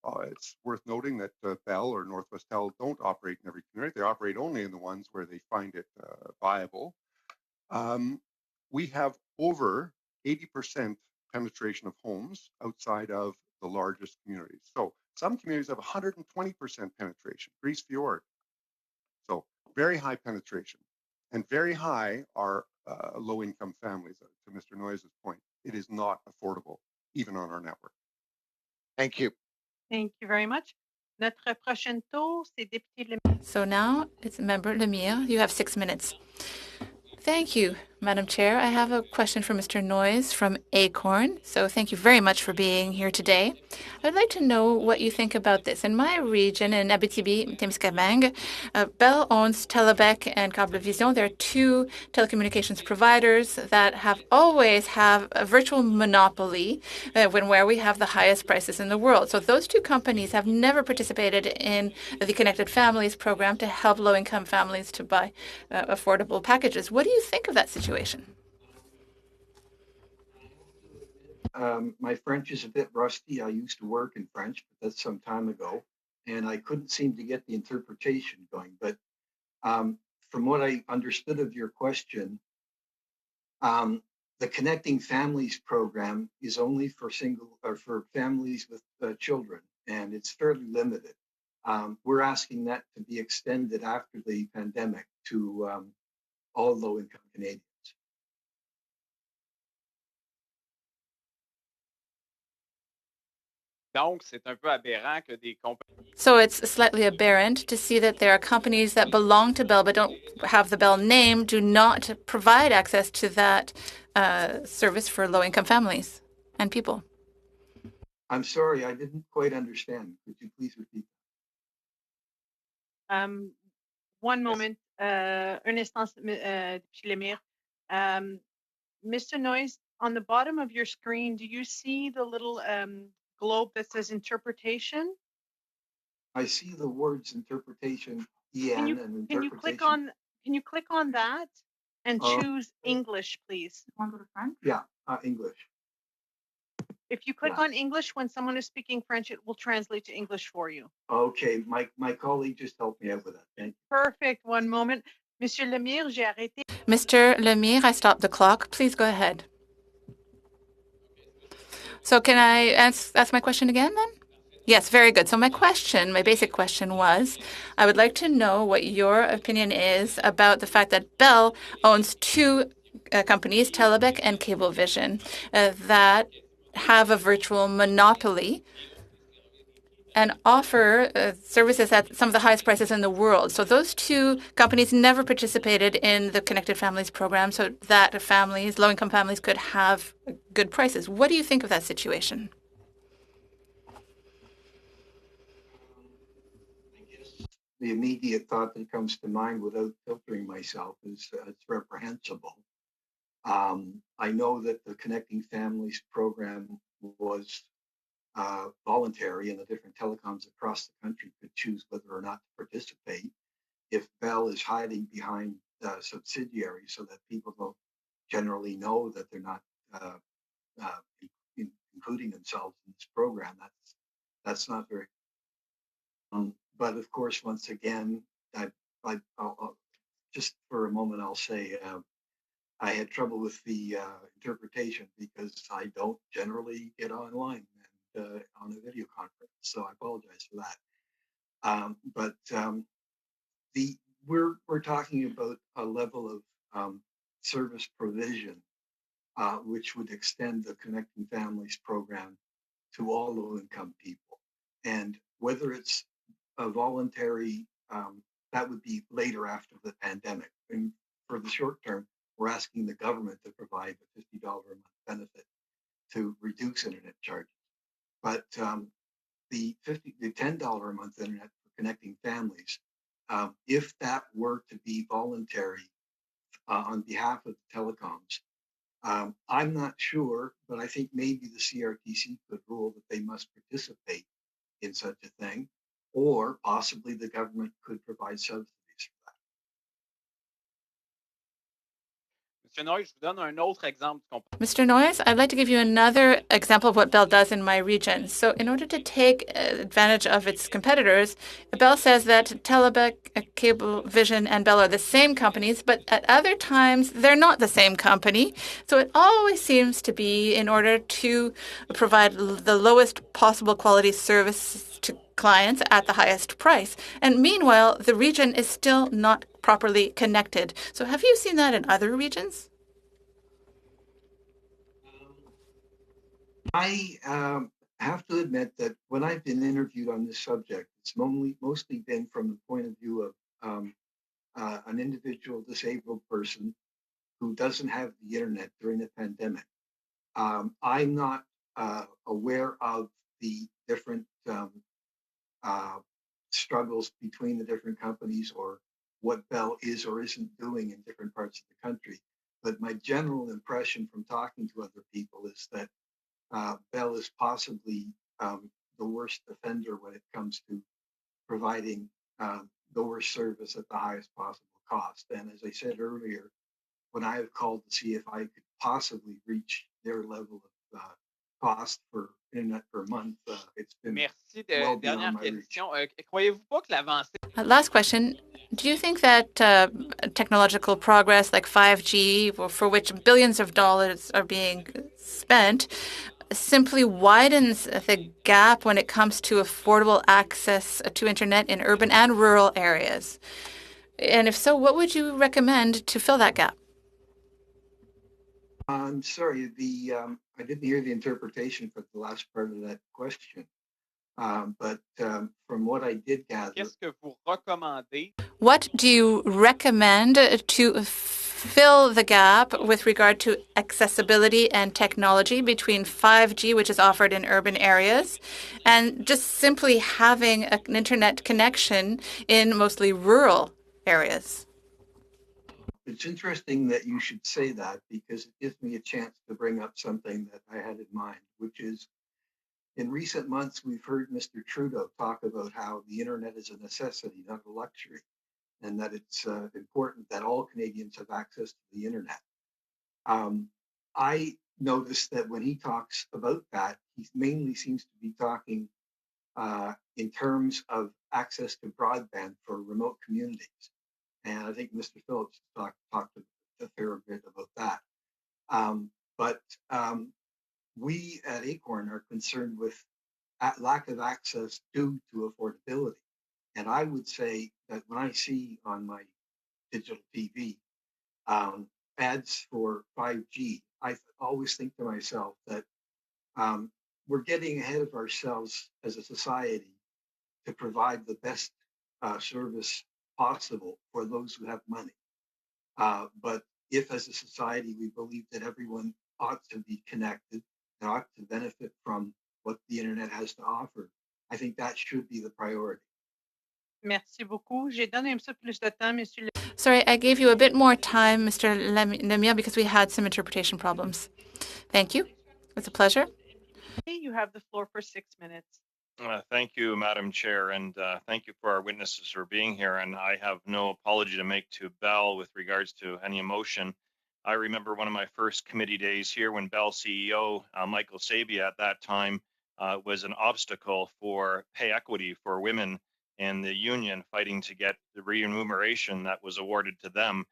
worth noting that Bell or Northwestel don't operate in every community. They operate only in the ones where they find it viable. We have over 80% penetration of homes outside of the largest communities. So some communities have 120% penetration, Grise Fjord. So very high penetration. And very high are low-income families. To Mr. Noyes' point, it is not affordable, even on our network. Thank you. Thank you very much. Notre prochain tour, c'est député So now it's Member Lemire. You have 6 minutes. Thank you, Madam Chair. I have a question for Mr. Noyes from Acorn. So thank you very much for being here today. I'd like to know what you think about this. In my region, in Abitibi-Témiscamingue, Bell owns Telebec and Cablevision. They're two telecommunications providers that have always have a virtual monopoly where we have the highest prices in the world. So those two companies have never participated in the Connected Families program to help low-income families to buy affordable packages. What do you think of that situation? My French is a bit rusty. I used to work in French, but that's some time ago, and I couldn't seem to get the interpretation going. But from what I understood of your question, the Connecting Families program is only for single or for families with children, and it's fairly limited. We're asking that to be extended after the pandemic to all low-income Canadians. Donc, c'est un peu aberrant que des compagnies. So it's slightly aberrant to see that there are companies that belong to Bell but don't have the Bell name, do not provide access to that service for low-income families and people. I'm sorry, I didn't quite understand. Could you please repeat? One moment, un instant, Lemire. Mr. Noyes, on the bottom of your screen, do you see the little globe that says interpretation? I see the words interpretation, EN, and interpretation. Can you click on that and choose English, please? Want to go to French? Yeah, English. If you click on English, when someone is speaking French, it will translate to English for you. Okay, my colleague just helped me out with that. Thank you. Perfect. One moment. Monsieur Lemire, j'ai arrêté. Mr. Lemire, I stopped the clock. Please go ahead. So can I ask my question again then? Yes, very good. So my basic question was, I would like to know what your opinion is about the fact that Bell owns two companies, Telebec and Cablevision, that have a virtual monopoly and offer services at some of the highest prices in the world. So those two companies never participated in the Connected Families program so that families, low-income families, could have good prices. What do you think of that situation? The immediate thought that comes to mind without filtering myself is it's reprehensible. I know that the Connecting Families program was voluntary, and the different telecoms across the country could choose whether or not to participate. If Bell is hiding behind subsidiaries so that people don't generally know that they're not including themselves in this program, that's not very. But of course, once again, I'll just for a moment, I'll say I had trouble with the interpretation because I don't generally get online and on a video conference, so I apologize for that. But we're talking about a level of service provision which would extend the Connecting Families program to all low-income people, and whether it's a voluntary, that would be later after the pandemic. And for the short term, we're asking the government to provide a $50 a month benefit to reduce internet charges. But the $10 a month internet for Connecting Families, if that were to be voluntary on behalf of the telecoms, I'm not sure, but I think maybe the CRTC could rule that they must participate in such a thing, or possibly the government could provide subsidies for that. Monsieur Noyes, je vous donne un autre exemple. Mr. Noyes, I'd like to give you another example of what Bell does in my region. So in order to take advantage of its competitors, Bell says that Telebec, Cablevision, and Bell are the same companies, but at other times, they're not the same company. So it always seems to be in order to provide the lowest possible quality service to clients at the highest price. And meanwhile, the region is still not properly connected. So have you seen that in other regions? I have to admit that when I've been interviewed on this subject, it's mostly been from the point of view of an individual disabled person who doesn't have the internet during the pandemic. I'm not aware of the different uh, struggles between the different companies or what Bell is or isn't doing in different parts of the country. But my general impression from talking to other people is that Bell is possibly the worst offender when it comes to providing the worst service at the highest possible cost. And as I said earlier, when I have called to see if I could possibly reach their level of cost for internet per month, it's been Merci. well Dernière beyond my reach. question. Croyez-vous pas que l'avancée Last question. Do you think that technological progress like 5G, for which billions of dollars are being spent, simply widens the gap when it comes to affordable access to internet in urban and rural areas? And if so, what would you recommend to fill that gap? I'm sorry, I didn't hear the interpretation for the last part of that question. But from what I did gather, qu'est-ce que vous recommandez? What do you recommend to fill the gap with regard to accessibility and technology between 5G, which is offered in urban areas, and just simply having an internet connection in mostly rural areas? it's interesting that you should say that because it gives me a chance to bring up something that I had in mind, which is in recent months, we've heard Mr. Trudeau talk about how the internet is a necessity, not a luxury, and that it's important that all Canadians have access to the internet. I noticed that when he talks about that, he mainly seems to be talking in terms of access to broadband for remote communities. And I think Mr. Phillips talked a fair bit about that. But we at Acorn are concerned with lack of access due to affordability. And I would say that when I see on my digital TV ads for 5G, I always think to myself that we're getting ahead of ourselves as a society to provide the best service possible for those who have money. But if as a society we believe that everyone ought to be connected and ought to benefit from what the internet has to offer, I think that should be the priority. Merci beaucoup. J'ai donné un petit peu plus de temps, Monsieur. Sorry, I gave you a bit more time, Mr. Lemia, because we had some interpretation problems. Thank you. It's a pleasure. You have the floor for 6 minutes. Thank you, Madam Chair, and thank you for our witnesses for being here. And I have no apology to make to Bell with regards to any emotion. I remember one of my first committee days here when Bell CEO Michael Sabia at that time was an obstacle for pay equity for women in the union fighting to get the remuneration that was awarded to them,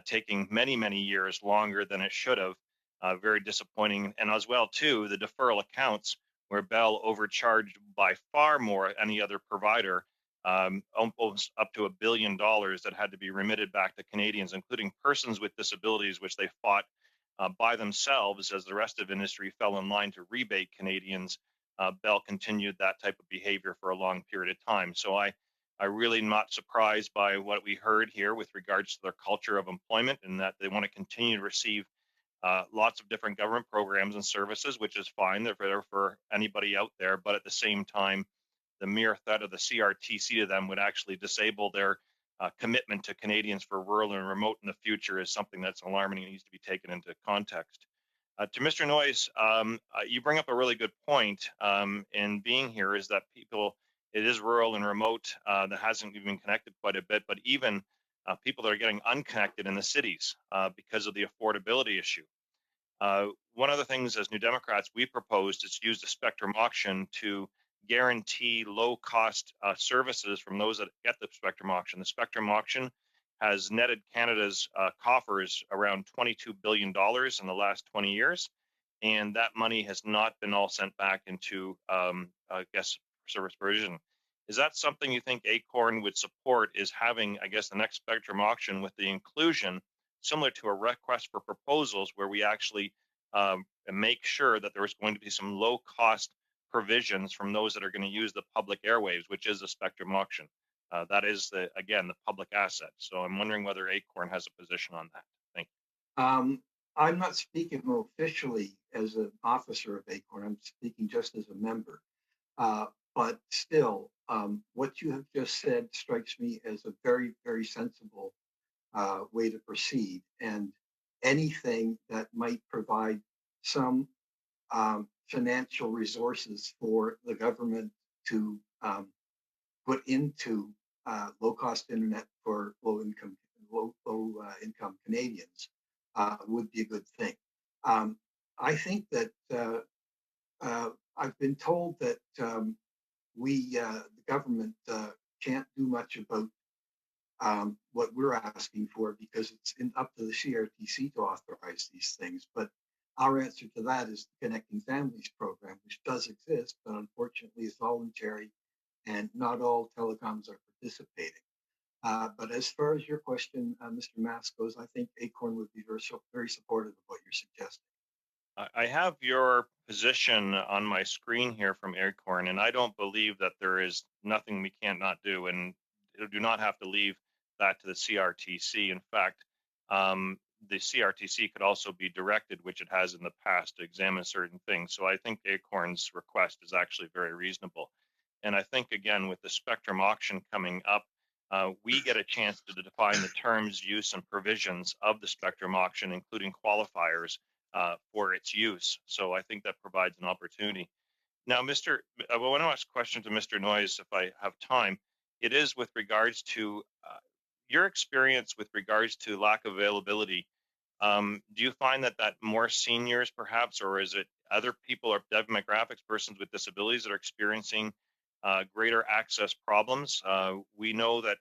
taking many, many years longer than it should have. Very disappointing. And as well, too, the deferral accounts where Bell overcharged by far more any other provider, almost up to $1 billion that had to be remitted back to Canadians, including persons with disabilities, which they fought by themselves as the rest of industry fell in line to rebate Canadians. Bell continued that type of behavior for a long period of time. So I really not surprised by what we heard here with regards to their culture of employment and that they want to continue to receive lots of different government programs and services, which is fine. They're there for anybody out there. But at the same time, the mere threat of the CRTC to them would actually disable their commitment to Canadians for rural and remote in the future is something that's alarming and needs to be taken into context. To Mr. Noyes, you bring up a really good point in being here is that people, it is rural and remote that hasn't even been connected quite a bit, but even people that are getting unconnected in the cities because of the affordability issue. One of the things as New Democrats we proposed is to use the Spectrum auction to guarantee low cost services from those that get the Spectrum auction. The Spectrum auction has netted Canada's coffers around $22 billion in the last 20 years. And that money has not been all sent back into, I guess, service provision. Is that something you think Acorn would support, is having, I guess, the next Spectrum auction with the inclusion, similar to a request for proposals where we actually and make sure that there is going to be some low cost provisions from those that are going to use the public airwaves, which is a spectrum auction. That is, again, the public asset. So I'm wondering whether Acorn has a position on that. Thank you. I'm not speaking officially as an officer of Acorn. I'm speaking just as a member. But still, what you have just said strikes me as a very, very sensible way to proceed. And anything that might provide some financial resources for the government to put into low-cost internet for low-income Canadians would be a good thing. I think that I've been told that the government can't do much about what we're asking for because it's up to the CRTC to authorize these things. But our answer to that is the Connecting Families program, which does exist, but unfortunately is voluntary and not all telecoms are participating. But as far as your question, Mr. Mass goes, I think Acorn would be very supportive of what you're suggesting. I have your position on my screen here from Acorn, and I don't believe that there is nothing we can't not do, and do not have to leave that to the CRTC. In fact, the CRTC could also be directed, which it has in the past, to examine certain things. So I think Acorn's request is actually very reasonable. And I think, again, with the spectrum auction coming up, we get a chance to define the terms, use, and provisions of the spectrum auction, including qualifiers for its use. So I think that provides an opportunity. Now, I want to ask a question to Mr. Noyes if I have time. It is with regards to your experience with regards to lack of availability. Do you find that more seniors perhaps, or is it other people or demographics, persons with disabilities that are experiencing greater access problems? We know that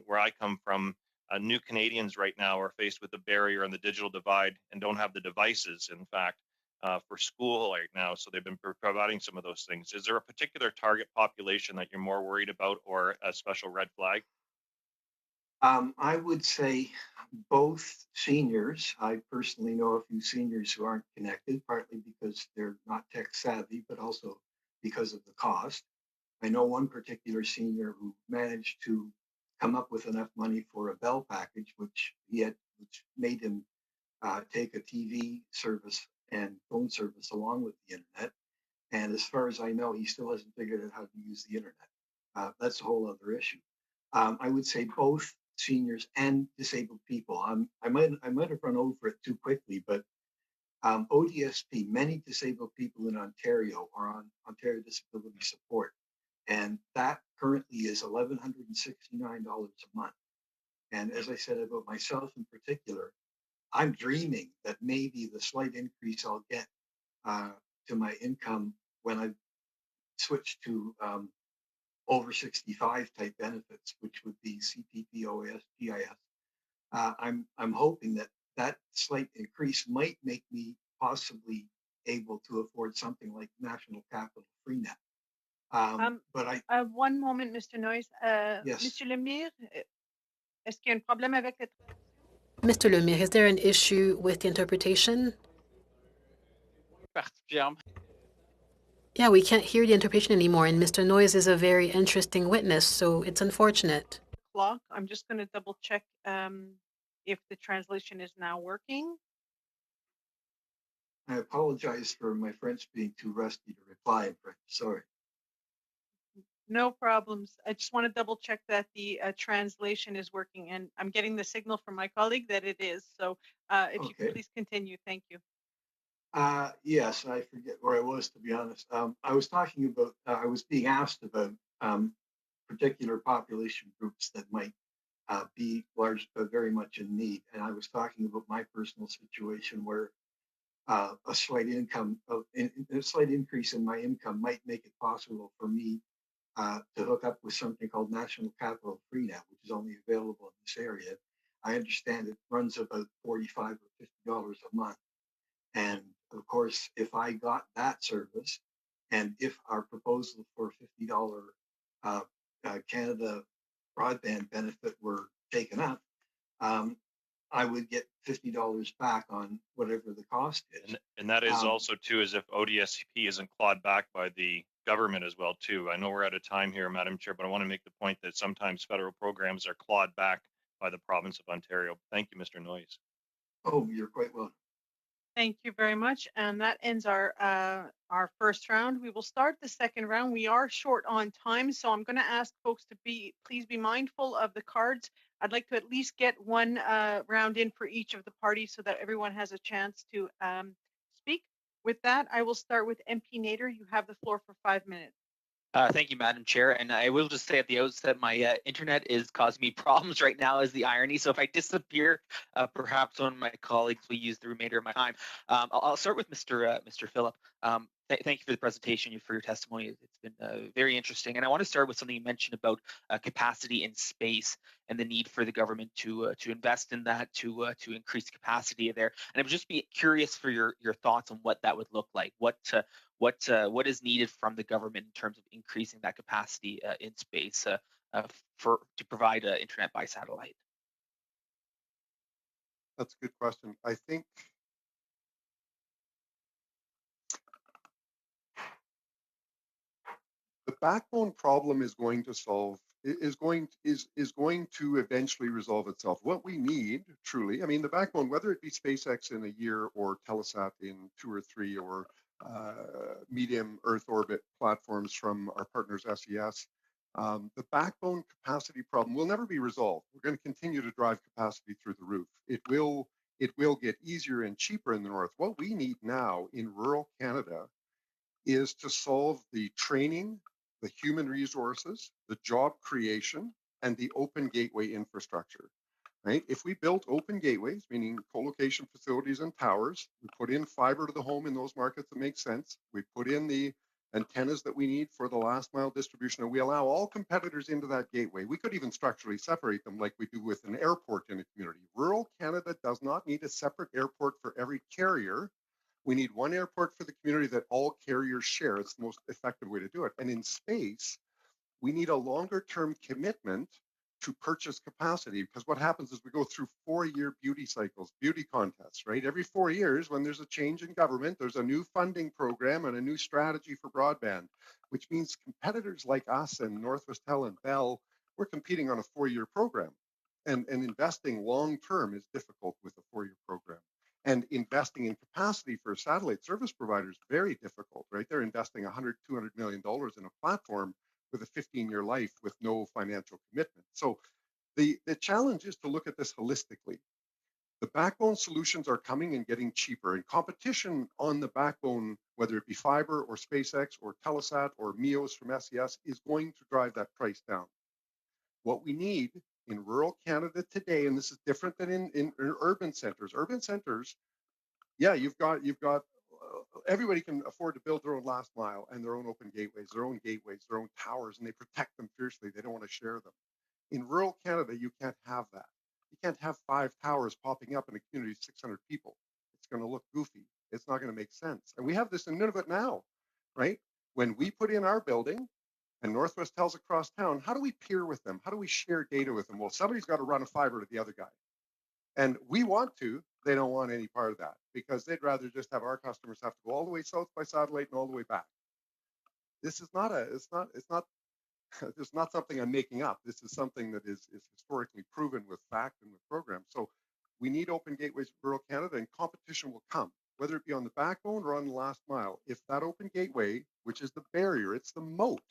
where I come from, new Canadians right now are faced with the barrier and the digital divide and don't have the devices, in fact, for school right now. So they've been providing some of those things. Is there a particular target population that you're more worried about or a special red flag? I would say both seniors. I personally know a few seniors who aren't connected, partly because they're not tech savvy, but also because of the cost. I know one particular senior who managed to come up with enough money for a Bell package, which made him take a TV service and phone service along with the internet. And as far as I know, he still hasn't figured out how to use the internet. That's a whole other issue. I would say both seniors and disabled people. I might have run over it too quickly, but ODSP, many disabled people in Ontario are on Ontario Disability Support, and that currently is $1,169 a month. And as I said about myself in particular, I'm dreaming that maybe the slight increase I'll get to my income when I switch to over 65 type benefits, which would be CPP, OAS, GIS. I'm hoping that slight increase might make me possibly able to afford something like National Capital Freenet. But one moment, Mr. Noyes. Yes. Monsieur Lemire, est-ce qu'il y a un problème avec la... Mr. Lemire, is there an issue with the interpretation? Yeah, we can't hear the interpretation anymore, and Mr. Noyes is a very interesting witness, so it's unfortunate. Clock. I'm just going to double check if the translation is now working. I apologize for my French being too rusty to reply in French. Sorry. No problems. I just want to double check that the translation is working, and I'm getting the signal from my colleague that it is. So if you could please continue. Thank you. Yes, I forget where I was, to be honest. I was talking about, I was being asked about particular population groups that might be very much in need. And I was talking about my personal situation where a slight increase in my income might make it possible for me to hook up with something called National Capital Freenet, which is only available in this area. I understand it runs about $45 or $50 a month. And of course, if I got that service, and if our proposal for $50 Canada broadband benefit were taken up, I would get $50 back on whatever the cost is. And that is also too, as if ODSP isn't clawed back by the government as well too. I know we're out of time here, Madam Chair, but I want to make the point that sometimes federal programs are clawed back by the province of Ontario. Thank you, Mr. Noyes. Oh, you're quite welcome. Thank you very much. And that ends our first round. We will start the second round. We are short on time, so I'm going to ask folks to please be mindful of the cards. I'd like to at least get one round in for each of the parties so that everyone has a chance to speak. With that, I will start with MP Nader. You have the floor for 5 minutes. Thank you, Madam Chair. And I will just say at the outset, my internet is causing me problems right now, is the irony. So if I disappear, perhaps one of my colleagues will use the remainder of my time. I'll start with Mr. Phillip. Thank you for the presentation, for your testimony. It's been very interesting. And I want to start with something you mentioned about capacity in space and the need for the government to invest in that, to increase capacity there. And I would just be curious for your thoughts on what that would look like. What is needed from the government in terms of increasing that capacity in space to provide internet by satellite? That's a good question. I think the backbone problem is going to eventually resolve itself. What we need, truly, I mean, the backbone, whether it be SpaceX in a year or Telesat in 2 or 3 or medium Earth orbit platforms from our partners SES, the backbone capacity problem will never be resolved. We're going to continue to drive capacity through the roof. It will get easier and cheaper in the north. What we need now in rural Canada is to solve the training, the human resources, the job creation, and the open gateway infrastructure. Right? If we built open gateways, meaning co-location facilities and towers, we put in fiber to the home in those markets that make sense, we put in the antennas that we need for the last mile distribution, and we allow all competitors into that gateway. We could even structurally separate them like we do with an airport in a community. Rural Canada does not need a separate airport for every carrier. We need one airport for the community that all carriers share. It's the most effective way to do it. And in space, we need a longer term commitment to purchase capacity, because what happens is we go through 4-year beauty cycles, beauty contests, right? Every 4 years, when there's a change in government, there's a new funding program and a new strategy for broadband, which means competitors like us and Northwestel and Bell, we're competing on a 4-year program. And investing long term is difficult with a 4-year program. And investing in capacity for satellite service providers, very difficult, right? They're investing $100, $200 million in a platform with a 15-year life with no financial commitment. So the challenge is to look at this holistically. The backbone solutions are coming and getting cheaper, and competition on the backbone, whether it be fiber or SpaceX or Telesat or MEOS from SES, is going to drive that price down. What we need in rural Canada today, and this is different than in urban centers. Urban centers, yeah, you've got everybody can afford to build their own last mile and their own open gateways, their own towers, and they protect them fiercely. They don't want to share them. In rural Canada, you can't have that. You can't have 5 towers popping up in a community of 600 people. It's going to look goofy. It's not going to make sense. And we have this in Nunavut now, right? When we put in our building and Northwestel's across town, how do we peer with them? How do we share data with them? Well, somebody's got to run a fiber to the other guy. And we want to, they don't want any part of that, because they'd rather just have our customers have to go all the way south by satellite and all the way back. This is not it's not something I'm making up. This is something that is historically proven with fact and with programs. So we need open gateways for rural Canada, and competition will come, whether it be on the backbone or on the last mile. If that open gateway, which is the barrier, it's the moat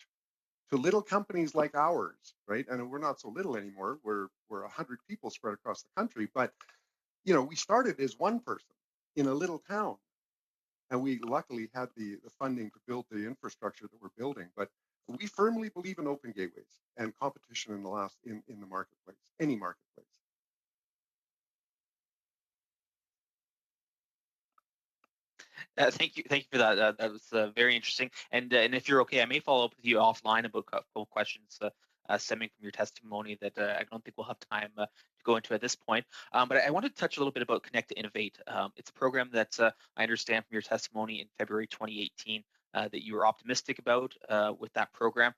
to little companies like ours, right? And we're not so little anymore. We're 100 people spread across the country, but we started as one person in a little town, and we luckily had the funding to build the infrastructure that we're building. But we firmly believe in open gateways and competition in the marketplace, any marketplace. Thank you for that. That was very interesting. And if you're okay, I may follow up with you offline about a couple of questions stemming from your testimony that I don't think we'll have time to go into at this point. But I wanted to touch a little bit about Connect to Innovate. It's a program that I understand from your testimony in February 2018 that you were optimistic about with that program.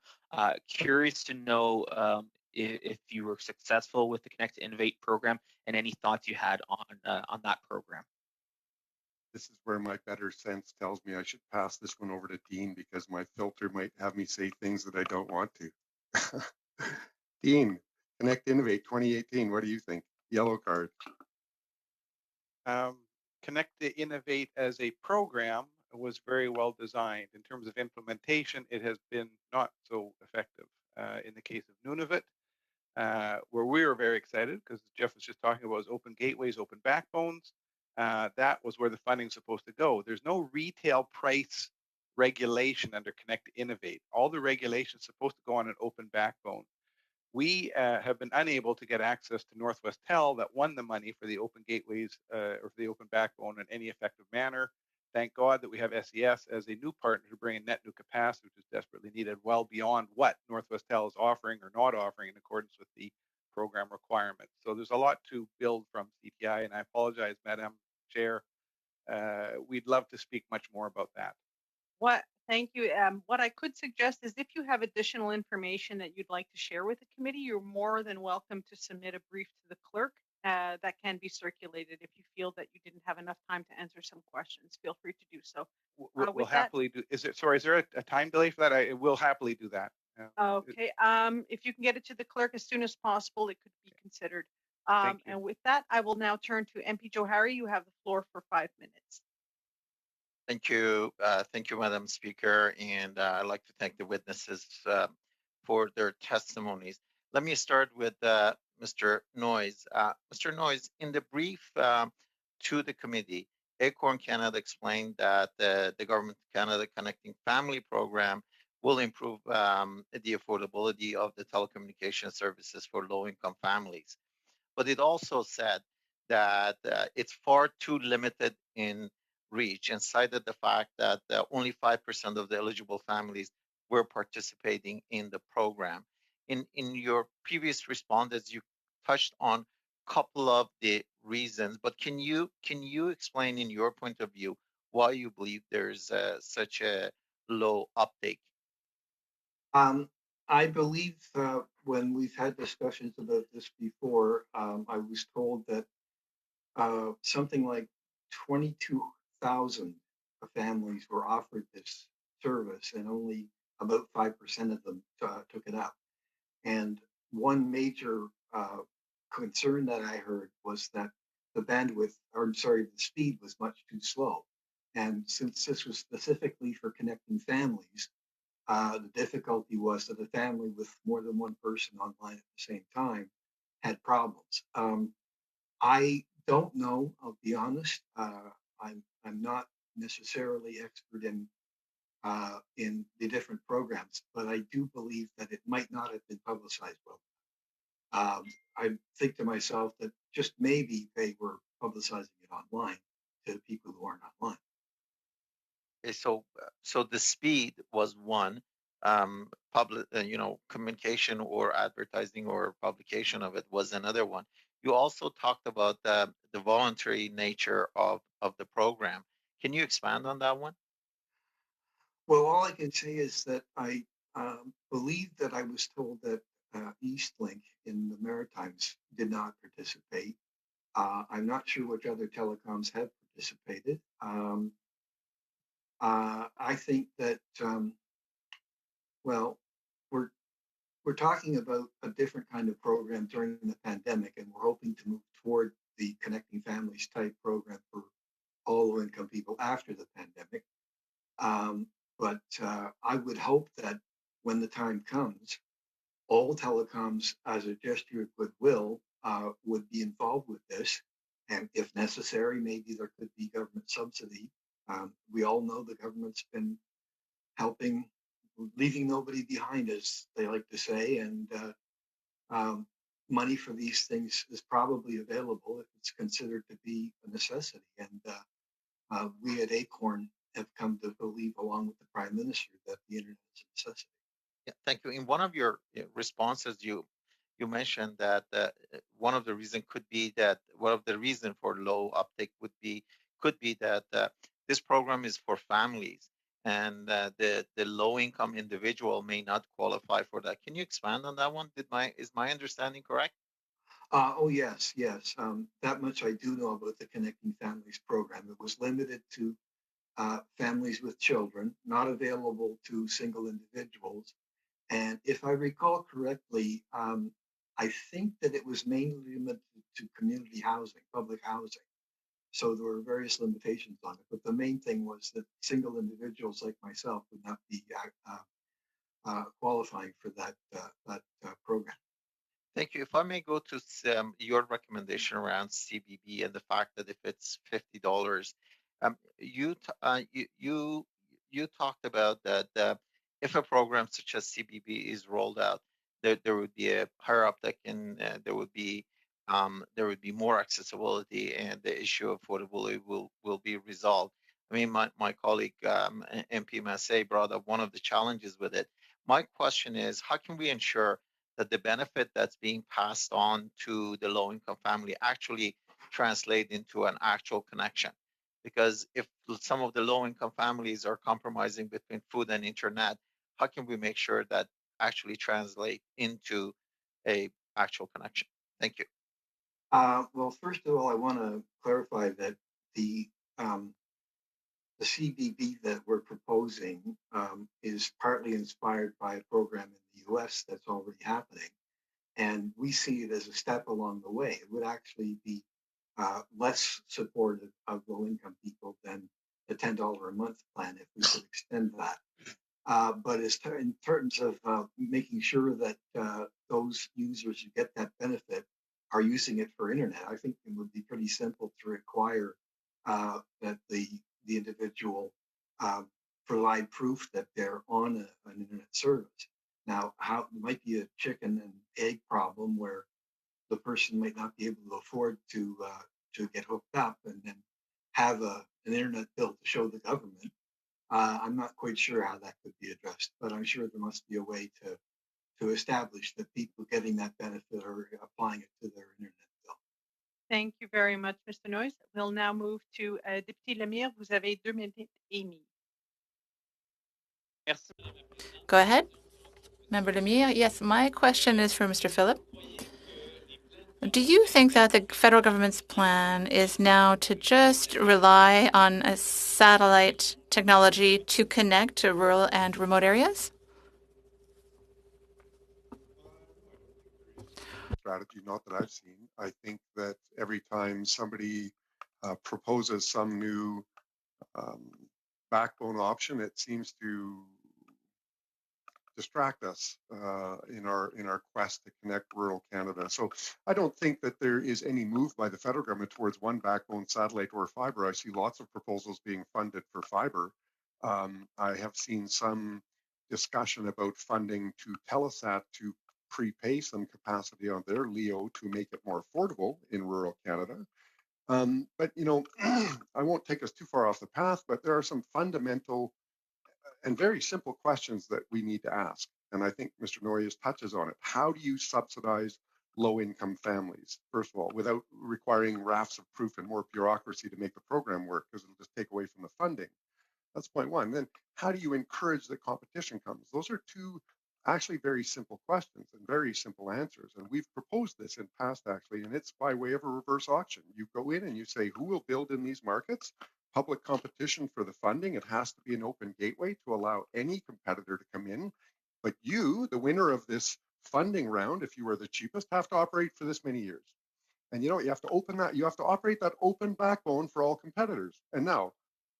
Curious to know if you were successful with the Connect to Innovate program, and any thoughts you had on that program. This is where my better sense tells me I should pass this one over to Dean because my filter might have me say things that I don't want to. Dean, Connect Innovate 2018, what do you think? Yellow card. Connect to Innovate as a program was very well designed. In terms of implementation, it has been not so effective. In the case of Nunavut, where we were very excited, because Jeff was just talking about, is open gateways, open backbones. That was where the funding is supposed to go. There's no retail price regulation under Connect to Innovate. All the regulation is supposed to go on an open backbone. We have been unable to get access to Northwest Tel that won the money for the open gateways or for the open backbone in any effective manner. Thank God that we have SES as a new partner to bring in net new capacity, which is desperately needed, well beyond what Northwest Tel is offering or not offering in accordance with the program requirements. So there's a lot to build from CTI, and I apologize, Madam Chair. We'd love to speak much more about that. Thank you. What I could suggest is if you have additional information that you'd like to share with the committee, you're more than welcome to submit a brief to the clerk that can be circulated. If you feel that you didn't have enough time to answer some questions, feel free to do so. We'll happily do. Is there a time delay for that? I will happily do that. Okay. If you can get it to the clerk as soon as possible, it could be considered. Thank you. And with that, I will now turn to MP Johari. You have the floor for 5 minutes. Thank you, Madam Speaker, and I'd like to thank the witnesses for their testimonies. Let me start with Mr. Noyes. Mr. Noyes, in the brief to the committee, Acorn Canada explained that the Government of Canada Connecting Family program will improve the affordability of the telecommunication services for low-income families. But it also said that it's far too limited in reach and cited the fact that only 5% of the eligible families were participating in the program. In your previous responses, you touched on a couple of the reasons, but can you explain in your point of view why you believe there's such a low uptake? I believe when we've had discussions about this before, I was told that something like 22,000 families were offered this service, and only about 5% of them took it up. And one major concern that I heard was that the the speed was much too slow. And since this was specifically for connecting families, the difficulty was that a family with more than one person online at the same time had problems. I don't know. I'll be honest. I'm not necessarily expert in the different programs, but I do believe that it might not have been publicized well. I think to myself that just maybe they were publicizing it online to people who aren't online. Okay, so the speed was one, public, communication or advertising or publication of it was another one. You also talked about the voluntary nature of the program. Can you expand on that one? Well, all I can say is that I believe that I was told that Eastlink in the Maritimes did not participate. I'm not sure which other telecoms have participated. I think that, well, we're talking about a different kind of program during the pandemic, and we're hoping to move toward the Connecting Families type program for all low-income people after the pandemic. But I would hope that when the time comes, all telecoms, as a gesture of goodwill, would be involved with this. And if necessary, maybe there could be government subsidy. We all know the government's been helping, leaving nobody behind, as they like to say. And money for these things is probably available if it's considered to be a necessity. And we at Acorn have come to believe, along with the Prime Minister, that the internet is a necessity. Yeah, thank you. In one of your responses, you mentioned that one of the reason for low uptake could be that this program is for families, and the low income individual may not qualify for that. Can you expand on that one? Is my understanding correct? Oh, yes, yes. That much I do know about the Connecting Families program. It was limited to families with children, not available to single individuals. And if I recall correctly, I think that it was mainly limited to community housing, public housing. So there were various limitations on it. But the main thing was that single individuals like myself would not be qualifying for that program. Thank you. If I may go to your recommendation around CBB and the fact that if it's $50, you talked about that if a program such as CBB is rolled out, there would be a higher uptake and there would be more accessibility and the issue of affordability will be resolved. I mean, my colleague MP Massey brought up one of the challenges with it. My question is, how can we ensure that the benefit that's being passed on to the low income family actually translate into an actual connection? Because if some of the low income families are compromising between food and internet, how can we make sure that actually translate into a actual connection? Thank you. Well, first of all, I want to clarify that the CBB that we're proposing is partly inspired by a program in the US that's already happening. And we see it as a step along the way. It would actually be less supportive of low income people than the $10 a month plan if we could extend that. But in terms of making sure that those users who get that benefit are using it for internet, I think it would be pretty simple to require that the individual provide proof that they're on an internet service. Now, it might be a chicken and egg problem where the person might not be able to afford to get hooked up and then have an internet bill to show the government. I'm not quite sure how that could be addressed, but I'm sure there must be a way to establish that people getting that benefit are applying it to their internet bill. Thank you very much, Mr. Noyes. We'll now move to Député Lemire. Vous avez 2 minutes et demie. Go ahead. Member Lemire. Yes, my question is for Mr. Philip. Do you think that the federal government's plan is now to just rely on a satellite technology to connect to rural and remote areas? Strategy, not that I've seen. I think that every time somebody proposes some new backbone option, it seems to distract us in our quest to connect rural Canada. So I don't think that there is any move by the federal government towards one backbone, satellite or fiber. I see lots of proposals being funded for fiber. I have seen some discussion about funding to Telesat to prepay some capacity on their LEO to make it more affordable in rural Canada. But, you know, I won't take us too far off the path, but there are some fundamental and very simple questions that we need to ask. And I think Mr. Noyes touches on it. How do you subsidize low-income families, first of all, without requiring rafts of proof and more bureaucracy to make the program work, because it'll just take away from the funding? That's point one. Then how do you encourage that competition comes? Those are two actually very simple questions and very simple answers. And we've proposed this in past, actually, and it's by way of a reverse auction. You go in and you say, who will build in these markets? Public competition for the funding. It has to be an open gateway to allow any competitor to come in. But you, the winner of this funding round, if you are the cheapest, have to operate for this many years. And you know, you have to operate that open backbone for all competitors. And now,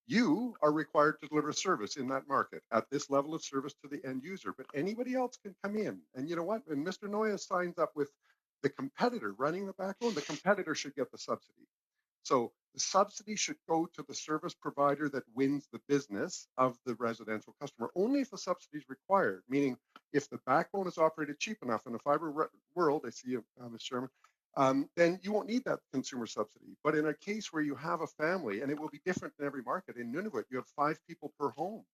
you are required to deliver service in that market at this level of service to the end user, but anybody else can come in. And you know what? When Mr. Noyes signs up with the competitor running the backbone, the competitor should get the subsidy. So the subsidy should go to the service provider that wins the business of the residential customer, only if the subsidy is required, meaning if the backbone is operated cheap enough in the fiber world, I see you, Mr. Chairman, then you won't need that consumer subsidy. But in a case where you have a family, and it will be different in every market, in Nunavut, you have 5 people per home.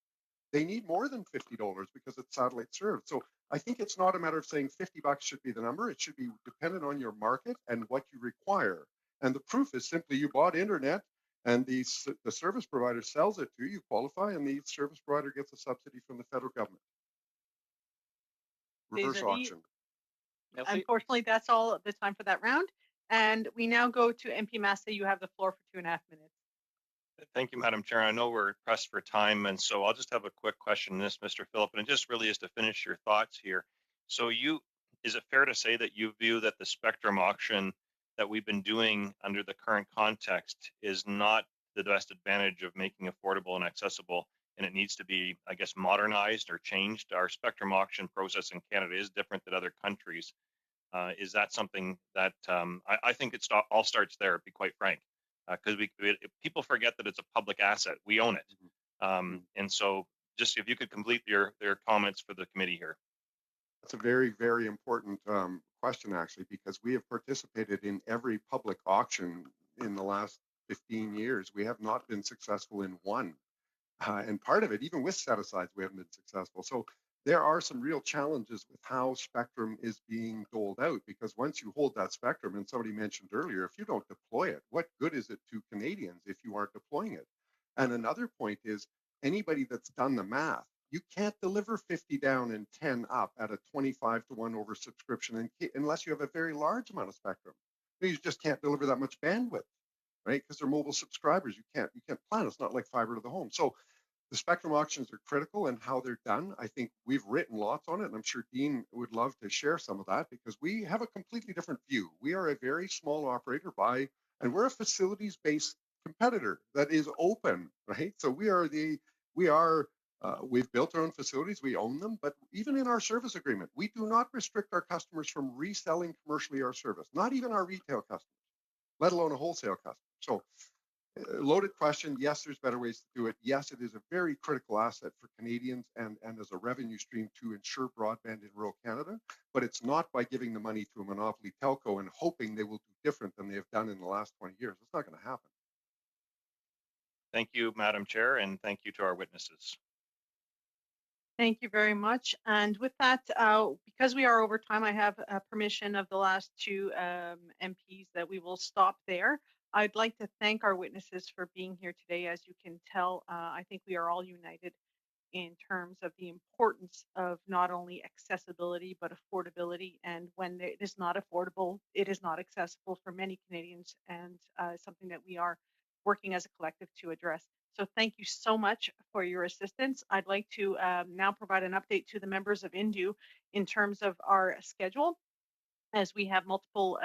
They need more than $50 because it's satellite served. So I think it's not a matter of saying $50 should be the number. It should be dependent on your market and what you require. And the proof is simply you bought internet, And the service provider sells it to you, qualify, and the service provider gets a subsidy from the federal government. Reverse auction. Unfortunately, that's all the time for that round. And we now go to MP Massa. You have the floor for 2.5 minutes. Thank you, Madam Chair. I know we're pressed for time, and so I'll just have a quick question on this, Mr. Phillip, and it just really is to finish your thoughts here. So is it fair to say that you view that the spectrum auction that we've been doing under the current context is not the best advantage of making affordable and accessible, and it needs to be, I guess, modernized or changed? Our spectrum auction process in Canada is different than other countries. Is that something that I think it all starts there, to be quite frank, because people forget that it's a public asset. We own it. And so just if you could complete your comments for the committee here. That's a very, very important question, actually, because we have participated in every public auction in the last 15 years. We have not been successful in one. And part of it, even with set-asides, we haven't been successful. So there are some real challenges with how spectrum is being doled out, because once you hold that spectrum, and somebody mentioned earlier, if you don't deploy it, what good is it to Canadians if you aren't deploying it? And another point is, anybody that's done the math, you can't deliver 50 down and 10 up at a 25 to 1 oversubscription unless you have a very large amount of spectrum. You just can't deliver that much bandwidth, right? Because they're mobile subscribers. You can't plan. It's not like fiber to the home. So the spectrum auctions are critical and how they're done. I think we've written lots on it, and I'm sure Dean would love to share some of that, because we have a completely different view. We are a very small operator and we're a facilities-based competitor that is open, right? So we've built our own facilities, we own them, but even in our service agreement, we do not restrict our customers from reselling commercially our service, not even our retail customers, let alone a wholesale customer. So loaded question. Yes, there's better ways to do it. Yes, it is a very critical asset for Canadians and as a revenue stream to ensure broadband in rural Canada, but it's not by giving the money to a monopoly telco and hoping they will do different than they have done in the last 20 years. It's not going to happen. Thank you, Madam Chair, and thank you to our witnesses. Thank you very much. And with that, because we are over time, I have permission of the last two MPs that we will stop there. I'd like to thank our witnesses for being here today. As you can tell, I think we are all united in terms of the importance of not only accessibility, but affordability. And when it is not affordable, it is not accessible for many Canadians, and something that we are working as a collective to address. So thank you so much for your assistance. I'd like to now provide an update to the members of INDU in terms of our schedule, as we have multiple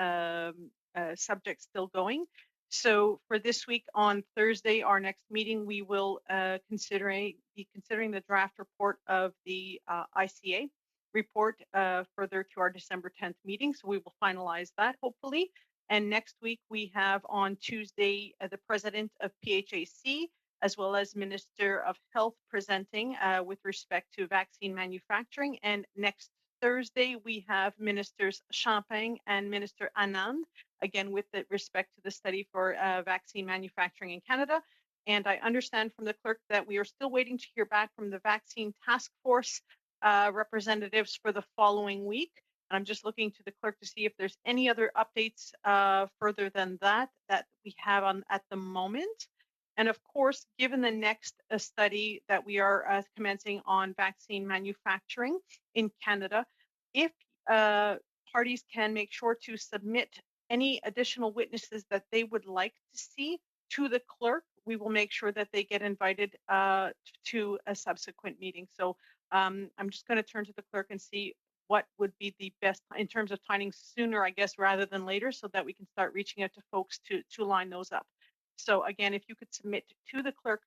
subjects still going. So for this week on Thursday, our next meeting, we will be considering the draft report of the ICA report further to our December 10th meeting. So we will finalize that hopefully. And next week we have on Tuesday the president of PHAC as well as Minister of Health presenting with respect to vaccine manufacturing. And next Thursday, we have Ministers Champagne and Minister Anand, again, with respect to the study for vaccine manufacturing in Canada. And I understand from the clerk that we are still waiting to hear back from the vaccine task force representatives for the following week. And I'm just looking to the clerk to see if there's any other updates further than that we have on at the moment. And of course, given the next study that we are commencing on vaccine manufacturing in Canada, if parties can make sure to submit any additional witnesses that they would like to see to the clerk, we will make sure that they get invited to a subsequent meeting. So I'm just going to turn to the clerk and see what would be the best in terms of timing sooner, I guess, rather than later, so that we can start reaching out to folks to line those up. So again, if you could submit to the clerk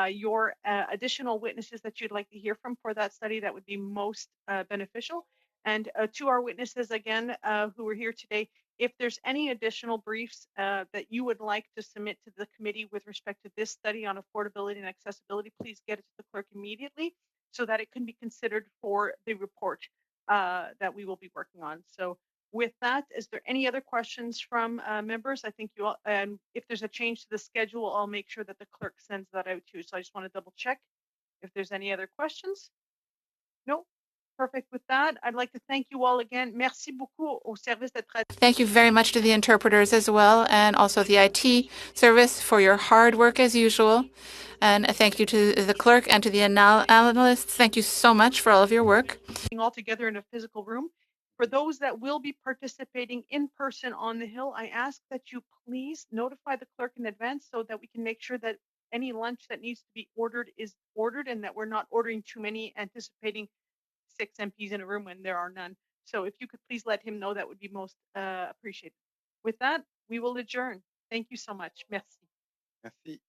your additional witnesses that you'd like to hear from for that study, that would be most beneficial. And to our witnesses again who are here today, if there's any additional briefs that you would like to submit to the committee with respect to this study on affordability and accessibility, please get it to the clerk immediately so that it can be considered for the report that we will be working on. So with that, is there any other questions from members? I think you all, and if there's a change to the schedule, I'll make sure that the clerk sends that out too. So I just want to double check if there's any other questions. No. Perfect. With that, I'd like to thank you all again. Merci beaucoup au service de traduction. Thank you very much to the interpreters as well, and also the IT service for your hard work as usual. And thank you to the clerk and to the analysts. Thank you so much for all of your work. All together in a physical room. For those that will be participating in person on the Hill, I ask that you please notify the clerk in advance so that we can make sure that any lunch that needs to be ordered is ordered and that we're not ordering too many, anticipating 6 MPs in a room when there are none. So if you could please let him know, that would be most appreciated. With that, we will adjourn. Thank you so much. Merci. Merci.